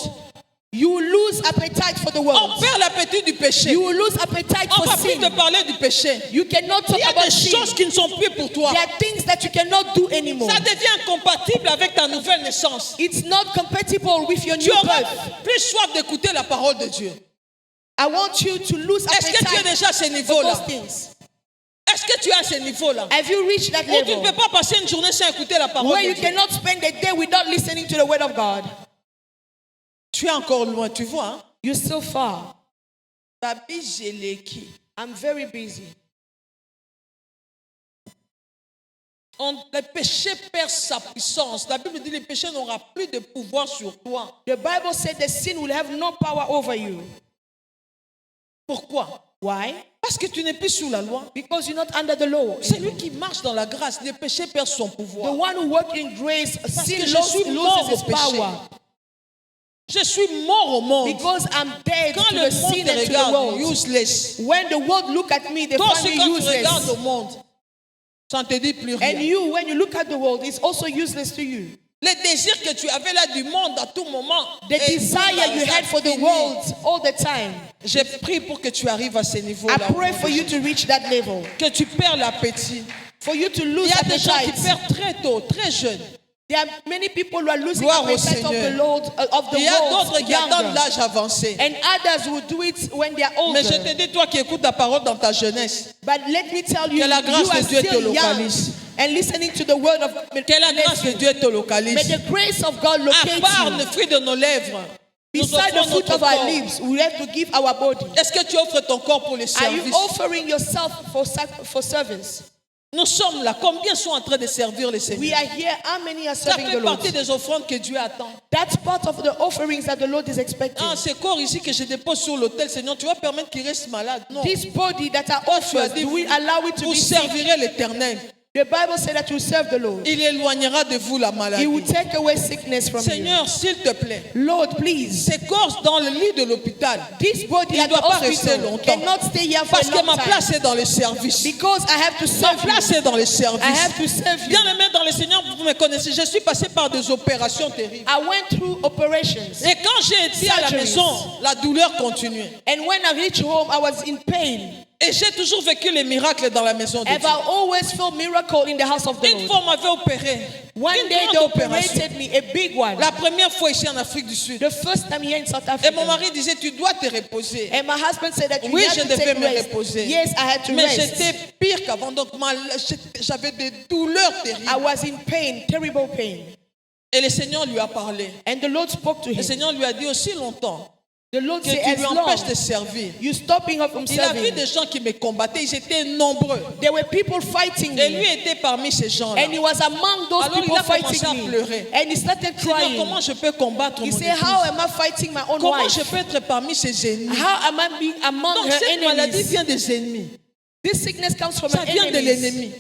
you lose appetite for the On world. perd l'appétit du péché. You will lose appetite On for va plus sin. te parler du péché. You cannot Il talk y a about des sin. choses qui ne sont plus pour toi. There are things that you cannot do anymore. Ça devient incompatible avec ta nouvelle naissance. It's not compatible with your Tu new auras birth. plus soif d'écouter la parole de Dieu. I want you to lose Est-ce que tu es appetite déjà à ce for niveau-là? those things. Est-ce que tu es à ce niveau-là? Have you reached that Où tu ne level peux pas passer une journée sans écouter la parole where de you Dieu? cannot spend a day without listening to the word of God? Tu es encore loin, tu vois. Hein? You're so far. Babi Jeleki. I'm very busy. Le péché perd sa puissance. La Bible dit que le péché n'aura plus de pouvoir sur toi. The Bible said that sin will have no power over you. Pourquoi? Why? Parce que tu n'es plus sous la loi. Because you're not under the law. Celui qui marche dans la grâce, le péché perd son The pouvoir. one who works in grace, sin que je suis mort loses its au péché. power. Je suis mort au monde. Because I'm dead Quand to le the monde sin te and to the regarde, world. useless. When the world look at me, they Toi find aussi, me quand tu regardes useless. au monde, ça ne te dit plus And rien. you, when you look at the world, it's also useless to you. Les désirs que tu avais là du monde à tout moment. The et desire you had for the fini. world all the time. Je prie pour que tu arrives à ce I niveau-là. pray for you to reach that level. Que tu perds l'appétit. For you to Il lose y a des gens qui appetite. perdent très tôt, très jeunes. There are many people who are losing Gloire au appetite of Seigneur. the Lord, of the Il y a world d'autres qui attendent younger. l'âge avancé. And others will do it when they are Mais je older. te dis, toi qui écoutes la parole dans ta jeunesse, But let me tell you, Que la grâce you are de Dieu te still young localise. and listening to the word of que la grâce de Dieu te May localise. the grace of God À locate part you. le fruit de nos lèvres, nous Beside the offrons fruit notre of our corps. lips, we have to give our body. Est-ce que tu offres ton corps pour les Are you services? offering yourself for service? Nous sommes là. Combien sont en train de servir les We Seigneurs? are here. How many are Ça serving fait the Lord? partie des offrandes que Dieu attend. That's part of the offerings that the Lord is expecting. Ah, ce corps ici que je dépose sur l'autel, Seigneur, tu vas permettre qu'il reste malade. Non. This body that are Toi, tu as offered, dit, do we allow it to vous be sick? servirez l'Éternel. The Bible said that you serve the Lord. Il éloignera de vous la He maladie. will take away sickness from you. Seigneur, s'il te plaît, Lord, please. ces corps dans le lit de l'hôpital, This body il ne at the doit pas rester hospital longtemps. cannot stay here for Parce a que long ma time. place est dans le service. Because I have to Ma serve you. place est dans le I service. have to serve you. Bien aimé dans le Seigneur, vous me connaissez, je suis passé par des opérations terribles. I went through operations. Et quand j'ai été à la Surgeries. maison, la douleur continuait. And when I reached home, I was in pain. Et j'ai toujours vécu les miracles dans la maison de And Dieu. I always felt miracle in the house of the Une Lord. fois, on m'avait opéré. One Une day they grande opération. operated me, a big one. La première fois ici en Afrique du Sud. The first time here in South Et mon Africa. mari disait, tu dois te reposer. And my husband said that you Oui, have je to devais take me rest. reposer. Yes, I had to Mais rest. j'étais pire qu'avant, donc j'avais des douleurs I terribles. was in pain, terrible pain. Et le Seigneur lui a parlé. And the Lord spoke to Le him. Seigneur lui a dit aussi longtemps The Lord que said, tu as lui long empêches de servir. you stopping her from Il a vu serving. des gens qui me combattaient, ils étaient nombreux. There were people fighting Et lui me. était parmi ces gens-là. And he was among those Alors, il people a commencé à fighting me. pleurer. And he started Seigneur, crying. comment je peux combattre He mon said, how épouse? am I fighting my own Comment wife? je peux être parmi ses ennemis? How am I being among Donc her cette maladie enemies? vient des ennemis. This sickness comes from Ça her vient de enemies. l'ennemi.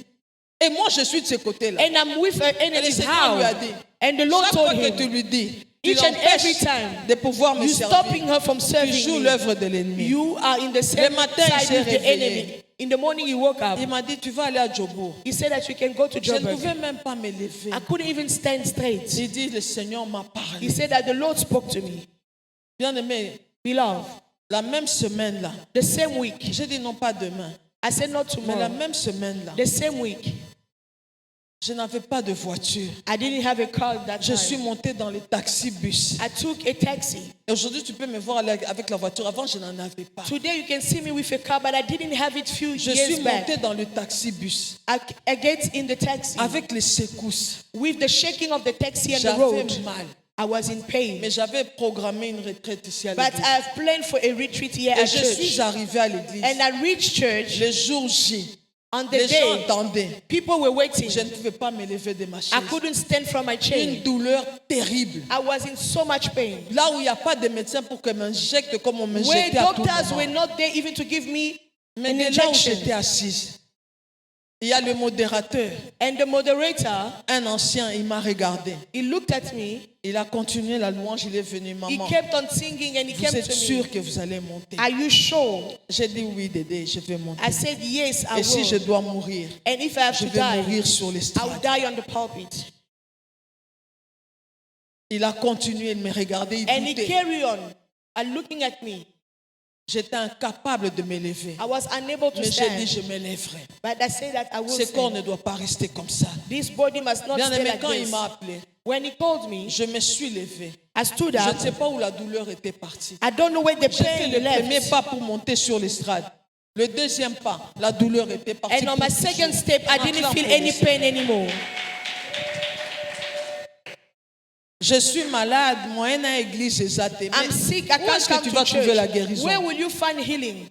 Et Et moi, je suis de ce côté-là. And I'm with her Et le enemies. Seigneur lui a How? dit, And the Lord chaque told fois que tu him, lui dis, tu each and every l'empêches time de pouvoir me you stopping servir. her from Tu serving joues me. l'œuvre de l'ennemi. You are in the same matin, il side s'est with the réveillé. enemy. In the morning, he woke up. Il m'a dit, tu vas aller à Djobour. He said that you can go to Je ne Joburg. pouvais même pas me lever. I couldn't even stand straight. Il dit, le Seigneur m'a He parlé. said that the Lord spoke to me. Bien aimé, Beloved, la même semaine-là, the same week, j'ai dit non pas demain, I said not mais la tomorrow, même semaine-là, the same week, je n'avais pas de voiture. I didn't have a car that Je suis time. montée dans le taxi-bus. I took a taxi. Et aujourd'hui, tu peux me voir aller avec la voiture. Avant, je n'en avais pas. Today you can see me with a car, but I didn't have it few Je years suis back. montée dans le taxi-bus I get in the taxi avec les secousses. with the shaking of the taxi and the J'avais road. mal. I was in pain. Mais j'avais programmé une retraite ici à But l'église. I've planned for a retreat here Et at je suis church. arrivée à l'église. And I reached church Le jour J, on the les gens day attendaient. people were waiting. Je ne pouvais pas me lever de ma I chaise. couldn't stand from my Une chair. douleur terrible. I was in so much pain. Là où il n'y a pas de médecin pour que m'injecte comme on Where m'injectait à tout doctors were moment. not there even to give me Mais an de là où injection. j'étais assise, il y a le modérateur, And the moderator, un ancien, il m'a regardé. he looked at me. Il a continué la louange, il est venu, He maman. kept on singing and he Vous came êtes to me. sûr que vous allez monter? Are you sure? J'ai dit oui, Dédé, je vais monter. I said, yes, I Et si je will. dois mourir, And if I have je to vais die, mourir sur I will l'estrade. die on the pulpit. Il a continué de me regarder, il And he doutait. carried on and looking at me. J'étais incapable de me lever. I was unable to Mais j'ai dit, stand. je me lèverai. But I said that I will Ce corps stand. ne doit pas rester comme ça. This body must not Bien stay aimé, like quand il this. m'a appelé, When he called me, je me suis levée. I stood Je ne up. sais pas où la douleur était partie. I don't know where the J'ai fait pain le premier left. pas pour monter sur l'estrade. Le deuxième pas, la douleur était partie. And on my pour toujours. second step, I On didn't acclame feel pour any le Seigneur. pain anymore. Je suis malade, moi, une église exacte. Mais I'm sick. I où est-ce can't que tu come vas to trouver la church. guérison? Where will you find healing?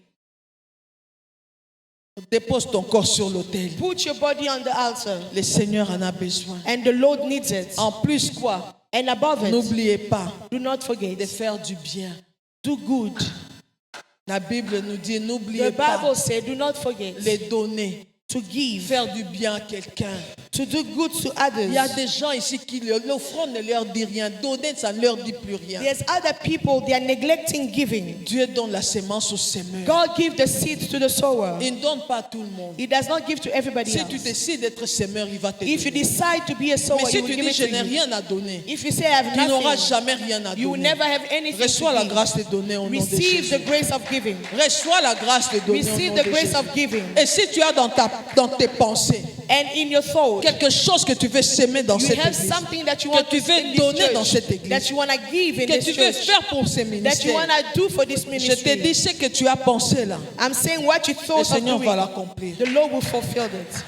Dépose ton corps sur l'autel. Put your body on the altar. Le Seigneur en a besoin. And the Lord needs it. En plus, quoi? And above it, N'oubliez pas do not forget. de faire du bien. Do good. La Bible nous dit, The n'oubliez pas Bible said, do not forget les donner. to give, Faire du bien à quelqu'un. to do good to Il y a others. des gens ici qui l'offrande ne leur dit rien. Donner, ça ne leur dit plus rien. There's other people, they are neglecting giving. Dieu donne la sémence au semeur. God gives the seeds to the sower. Il ne donne pas à tout le monde. He does not give to everybody Si tu else. décides d'être semeur, il va te If you donner. decide to be a sower, Mais si he will tu give dis it je to n'ai you. rien à donner, If you say I have tu n'auras nothing, jamais rien à you will donner. never have anything Reçois la to give. grâce de donner au nom de Receive the Jésus. grace of giving. Reçois la grâce de donner au Receive nom the de grace Jésus. of giving. Et si tu as dans tes pensées And in your thought, quelque chose que tu veux semer dans you cette have église, something that you que want tu to veux in donner this dans church, cette église, that you want to give in que this tu veux church, faire pour ces that you ministères, want to do for this je te ministry. dis ce que tu as pensé là, I'm saying what you le thought of Seigneur va doing, l'accomplir. the Lord will fulfill it.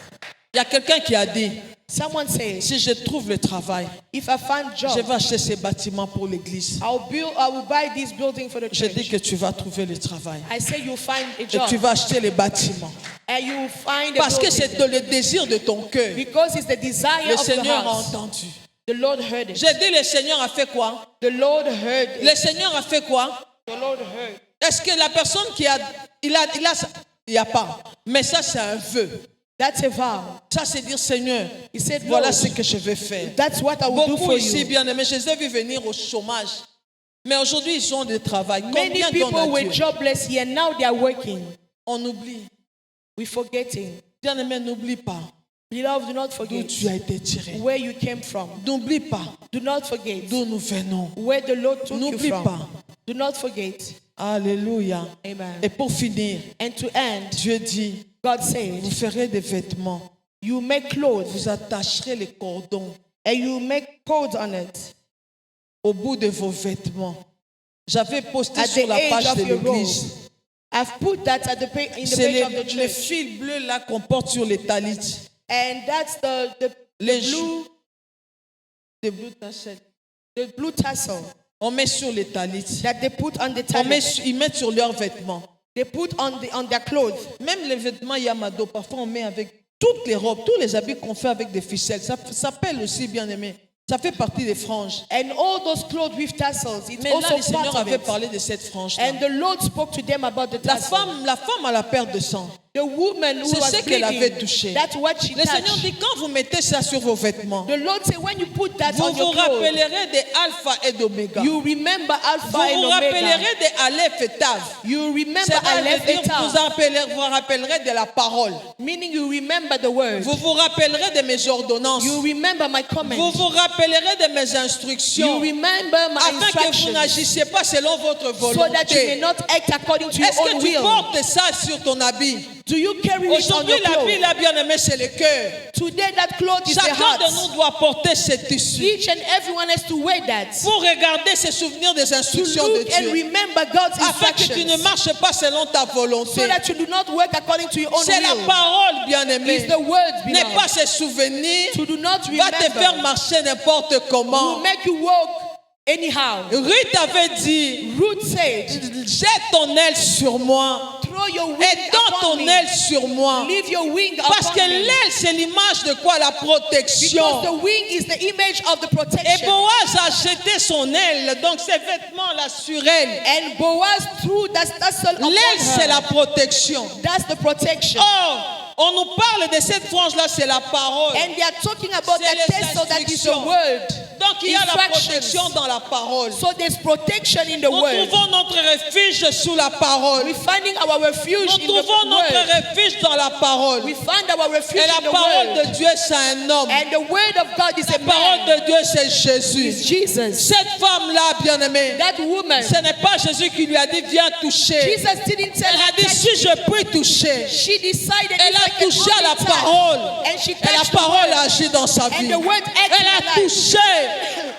Il y a quelqu'un qui a dit, Someone says, si je trouve le travail, if I find je job, vais acheter ces bâtiments pour l'église. I will buy this building for the Je dis church. que tu vas trouver le travail. I say you'll find a Et job, tu vas acheter les bâtiments. and you will find a Parce que building. c'est le désir de ton cœur. Because it's the desire Le of the Seigneur a heart. entendu. The Lord heard it. J'ai dit, le Seigneur a fait quoi? The Lord heard it. Le Seigneur a fait quoi? The Lord heard. Est-ce que la personne qui a... Il n'y a pas. Mais ça, c'est un vœu. That's a vow. Ça, c'est dire, Seigneur, He said, voilà Lord, ce que je vais faire. that's what I will do Beaucoup for ici, you. bien aimés, je les ai vus venir au chômage. Mais aujourd'hui, ils ont du travail. Many Combien people donnent à were Dieu? jobless here. Now they are working. On oublie. We're forgetting. Bien aimé, n'oublie pas Beloved, do not d'où forget tu as été tiré. where you came from. N'oublie pas Do not forget d'où nous venons. where the Lord took you N'oublie from. pas. Do not forget. Alléluia. Amen. Et pour finir, And to end, Dieu dit, God vous said, ferez des vêtements. you make clothes Vous attacherez les cordons and you make codes on it. au bout de vos vêtements. J'avais posté At sur the la edge page of de your robe. l'église. I've put that at the in the C'est page of the le church. fil bleu là qu'on porte sur les talis. And that's the Les blue tassel On met sur les talis. that they put on the Ils mettent sur leurs vêtements. They put on their clothes. Même les vêtements Yamado, parfois on met avec toutes les robes, tous les habits qu'on fait avec des ficelles. Ça s'appelle aussi, bien aimé. Ça fait partie des franges. And all those clothes with tassels, it's Mais là, also le Seigneur part of avait it. parlé de cette frange. And the Lord spoke to them about the La tassel. femme a la perte de sang. The woman who C'est was ce qu'elle avait bleeding, touché. that's what she Le Seigneur touched. dit, quand vous mettez ça sur vos vêtements, The Lord said, when you put that vous on vous your clothes, rappellerez des alpha et d'oméga. you remember Alpha Vous and vous Omega. rappellerez des aleph et tav. You remember C'est-à-dire, Aleph and Tav, vous rappellerez de la parole. meaning you remember the word. Vous vous rappellerez de mes ordonnances. You remember my Vous comments. vous rappellerez de mes You instructions. remember my Afin que vous instructions, n'agissiez pas selon votre so that you may volonté. not act according to your Est-ce que own tu will. portes ça sur ton habit? Do you carry it on Aujourd'hui, your la vie, clothes? la bien-aimée, c'est le cœur. Today, that cloth is the Chacun de heart. nous doit porter ce tissu Each and everyone has to wear that. pour regarder, se souvenir des To instructions de look and Dieu. remember God's Afin que tu ne instructions. marches pas selon ta So volonté. that you do not work according to your own C'est la will. parole, bien-aimée. It's the words, N'est beloved. pas se souvenir. To do not Va te faire remember marcher n'importe will comment. make you walk anyhow. Ruth avait dit, Ruth said, jette ton aile sur moi. throw your wing Étends upon ton me. aile sur moi. Leave your wing Parce que upon me. l'aile, c'est l'image de quoi? La Because protection. the wing is the image of the Et protection. Boaz a jeté son aile, donc ses vêtements là sur elle. And Boaz threw that tassel upon L'aile, c'est her. la protection. That's the protection. Or, on nous parle de cette frange-là, c'est la parole. And they are talking about C'est the les tassel that is the instructions. word. Donc, il y a la Instructions. protection dans la parole. So there's protection in the Nous word. trouvons notre refuge sous la parole. We're finding our refuge Nous in the trouvons notre word. refuge dans la parole. We find our refuge Et la in the parole word. de Dieu, c'est un homme. And the word of God is La a parole man. de Dieu, c'est Is Jésus. Jesus. Cette femme-là, bien-aimée, That woman. ce n'est pas Jésus qui lui a dit, viens toucher. Jesus didn't tell Elle a her dit, touch si me. je puis toucher. She decided Elle if I a can touché à la only touch. parole. And she Et la touched the parole word. a agi dans sa vie. And the word acted Elle a in her life. touché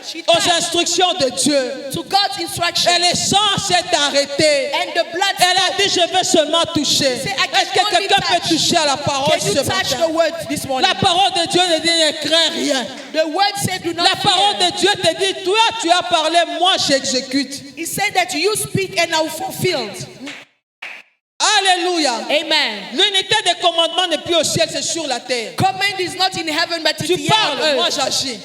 She aux touched instructions de Dieu. to God's instruction. Et le sang s'est arrêté. And the blood Elle a stopped. dit, je vais seulement toucher. Say, I can Est-ce que only quelqu'un touch. peut toucher à la parole Can you ce touch matin? the word this morning? La parole de Dieu ne dit, ne crains rien. The word said, do not La parole fear. de Dieu te dit, toi tu as parlé, moi j'exécute. He said that you speak and I will fulfill. Alléluia. Amen. L'unité des commandements n'est plus au ciel, c'est sur la terre. Command is not in heaven, but it's Tu here on parles, moi earth. j'agis.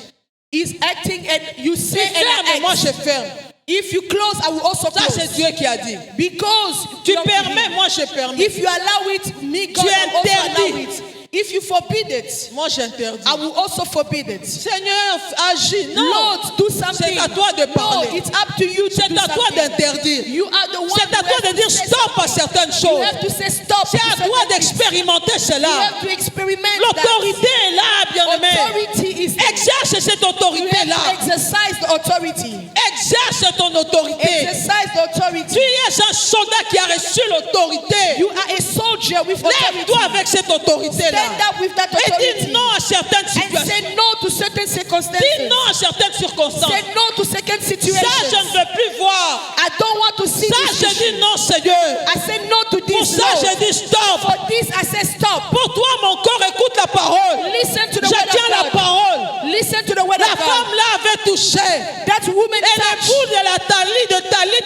He's acting and you Tu say and fermes, I moi act. je ferme. If you close, I will also Ça c'est close. Dieu qui a dit. Because Tu from permets, him. moi je permets. If you allow it, me, God, Tu I will also allow interdis. it. If you forbid it, Moi j'interdis. I will also forbid it. Seigneur, agis. Non. Lord, do something. C'est à toi de No, parler. it's up to you to C'est do à toi something. d'interdire. You are the one C'est à who toi have de dire to say stop à something. certaines You choses. have to say stop. C'est to à certain toi things. d'expérimenter You cela. have to experiment L'autorité est là, that. bien-aimé. Authority is there. Exerce cette You autorité-là. have to exercise the authority. Exerce ton autorité. Exercise the Tu authority. es un soldat qui a reçu l'autorité. You are a soldier with Lève-toi authority. avec cette autorité-là. Stand up with that Et dis authority. non à certaines And situations. say no to certain Dis circumstances. non à certaines circonstances. Say no to certain Ça, je situations. ne veux plus voir. I don't want to see Ça, this je issue. dis non, Seigneur. I say no to Pour this. ça, No. je dis stop. For this, I say stop. Pour toi, mon corps écoute la parole. Listen to the Je word tiens la of God. parole. Listen to the word La of God. femme-là avait touché. That woman Et le touched. bout de la talit,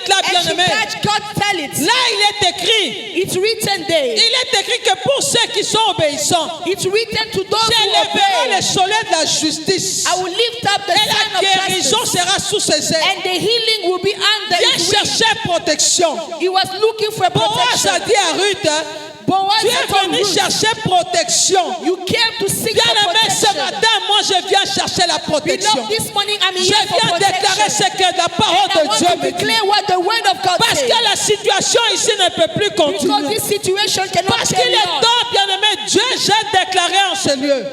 là, And she bien-aimé. touched God. Tell it. Là, il est écrit. It's written there. Il est écrit que pour ceux qui sont obéissants, It's written to those who j'élèverai obey. le soleil de la justice. I will lift up the Et sign la of guérison justice. sera sous ses ailes. And the healing will be under Viens his wings. chercher protection. He was looking for Boaz protection. a dit à Ruth, hein, Boaz tu es said to venu Ruth, chercher protection. you came to seek for Bien-aimé, ce protection. matin, moi je viens chercher la protection. Beloved, this morning I'm Je here for viens déclarer ce protection. que la parole And I de want Dieu to me dit. declare what the word of God Parce says. que la situation ici ne peut plus Because continuer. this situation cannot Parce qu'il carry est on. temps, bien-aimé, Dieu, j'ai déclaré en ce lieu.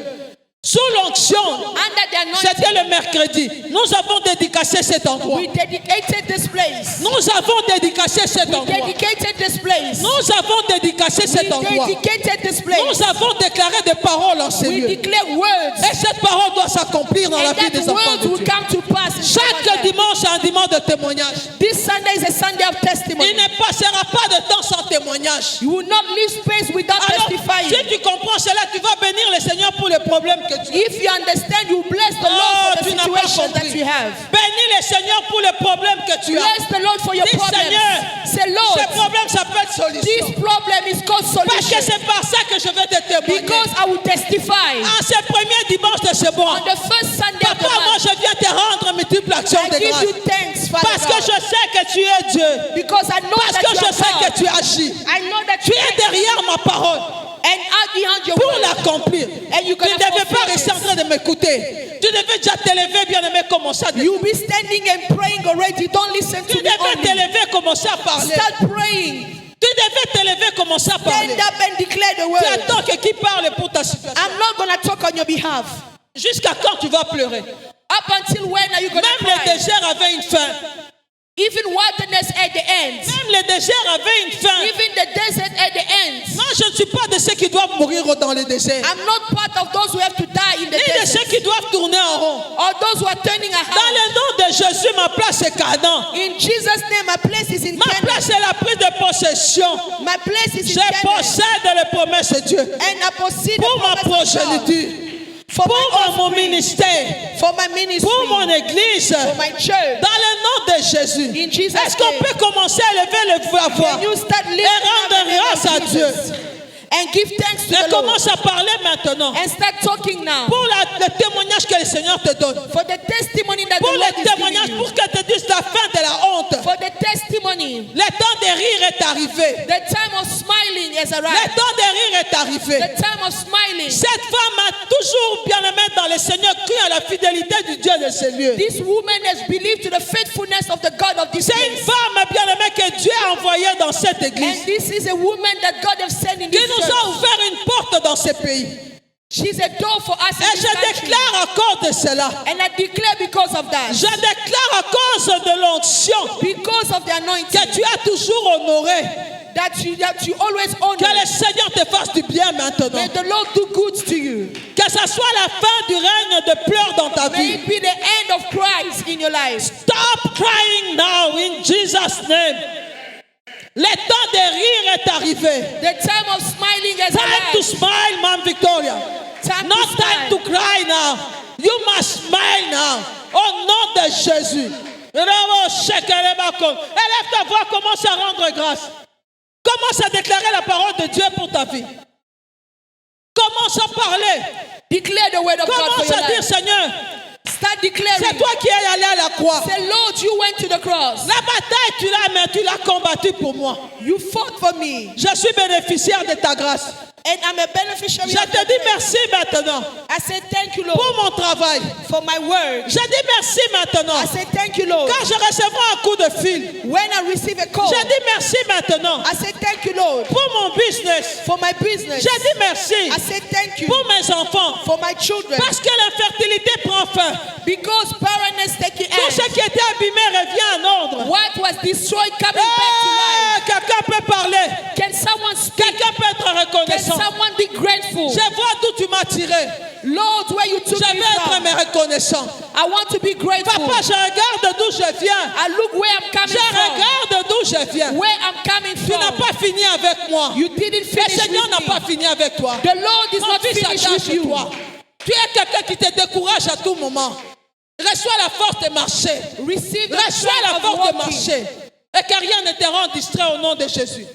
Sous l'onction, Under the anointing, c'était le mercredi. Nous avons dédicacé cet endroit. we dedicated this place. Nous avons dédicacé cet We endroit. dedicated this place. Nous avons dédicacé cet We endroit. dedicated this place. Nous avons déclaré des paroles en ce We lieu. declare words. Et cette parole doit s'accomplir dans la And vie that des enfants words de will Dieu. come to pass. in Chaque someone's life. dimanche est un dimanche de témoignage. This Sunday is a Sunday of Il testimony. ne passera pas de temps sans témoignage. You will not leave space without Alors, testifying. si tu comprends cela, tu vas bénir le Seigneur pour les problèmes que tu as. If you understand, you bless the Oh, Lord for tu the n'as pas situation that compris. you have. Bénis le Seigneur pour les problèmes que tu as. Bless the Lord for your Dis, problems. Seigneur, Say, Lord, ces problèmes s'appellent solution. this problem is called Parce que solution. c'est par ça que je vais te témoigner. Because I will testify. En ce premier dimanche de ce mois, On the first Sunday of the Papa, moi month, je viens te rendre multiples actions I de give grâce. you thanks, Father Parce que God. je sais que tu es Dieu. Because I know Parce that que you je are sais que God. tu agis. I know that Tu you es are derrière ma parole. behind your pour word. l'accomplir. And you're Tu ne gonna devais pas fulfill rester en it. train de m'écouter. Tu devais déjà t'élever, bien-aimé, commencer à You'll be standing and praying already. Don't listen Tu to me devais only. t'élever, commencer à parler. Start praying. Tu devais t'élever, commencer à parler. Stand up and declare the Tu word. attends que qui parle pour ta situation. I'm not going to talk on your behalf. Jusqu'à quand tu vas pleurer? Up until when are you going to Même le cry? désert avait une fin. Even wilderness at the end. Même le désert avait une fin. Even the desert at the end. Moi, je ne suis pas de ceux qui doivent mourir dans le désert. I'm not part of those who have to die in the Ni de desert. ceux qui doivent tourner en rond. Or those who are turning Dans around. le nom de Jésus, ma place est Canaan. In Jesus' name, my place is in Ma Canaan. place est la prise de possession. My place is in Je Canaan. possède les promesses de Dieu. And I possess the Pour ma promise of God. progéniture. For my Pour mon offspring. ministère. For my ministry. Pour mon église. For my church. Dans le nom de Jésus. In Jesus' Est-ce qu'on name. peut commencer à lever le voix Can you start lifting et up the rendre name grâce à of Dieu? Jesus? And give thanks to Et the Lord. commence à parler maintenant. And start talking now. Pour le témoignage que le Seigneur te donne. For the testimony that Pour the le Lord is témoignage, giving you. pour que te dise la fin de la honte. For the testimony. Le temps de rire est arrivé. The time of smiling has Le arrived. temps de rire est arrivé. The time of smiling. Cette femme a toujours bien aimé dans le Seigneur, cru à la fidélité du Dieu de ces lieux. This woman has believed to the faithfulness of the God of this C'est une place. femme bien aimée que Dieu a envoyée dans cette église. And this is a woman that God has sent in Qui this nous a church. ouvert une porte dans ce pays. She's a door for us in Et this je country. déclare à cause de cela. And I declare because of that. Je déclare à cause de l'onction Because of the que anointing. tu as toujours honoré. That you always honor. Que le Seigneur te fasse du bien maintenant. May the Lord do good to you. Que ce soit la fin du règne de pleurs dans ta May vie. it be the end of cries in your life. Stop crying now in Jesus' name. Le temps de rire est arrivé. The time of smiling has Time to arrived. smile, Ma'am Victoria. Time Not to time to smile. cry now. You must smile now. Au nom de Jésus. Élève ta voix, commence à rendre grâce. Commence à déclarer la parole de Dieu pour ta vie. Commence à parler. Declare the word of God for Commence your à dire, life. Seigneur, Start c'est declaring. toi qui es allé à la croix. Say, Lord, you went to the cross. La bataille, tu l'as, mais tu l'as combattue pour moi. You fought for me. Je suis bénéficiaire de ta grâce. And I'm a beneficiary Je of te your dis grace. merci maintenant I say thank you, pour Lord, mon travail. for my word. Je dis merci maintenant. I say thank you, Lord. Quand je recevrai un coup de fil, When I receive a call, je dis merci maintenant I say thank you, Lord, pour mon business. for my business. Je dis merci I say thank you pour mes enfants. for my children. Parce que l'infertilité prend fin. Because barrenness taking Tout ce end. qui était abîmé revient en ordre. What was destroyed coming back to life. Quelqu'un peut parler. Can someone speak? Quelqu'un peut être Can reconnaissant. someone be grateful? Je vois d'où tu m'as tiré. Lord, where you took Je me veux être from. mais reconnaissant. I want to be grateful. Papa, je regarde d'où je viens. I look where I'm Je coming from. regarde d'où je viens. Where I'm coming Tu n'as from. pas fini avec moi. You didn't Le finish Seigneur n'a with pas me. fini avec toi. The Lord is Ton not fils finished attache with you. toi. Tu es quelqu'un qui te décourage à tout moment. Reçois la force de marcher. Receive the Reçois strength la of force de walking. marcher. Et que rien ne te rende distrait au nom de Jésus.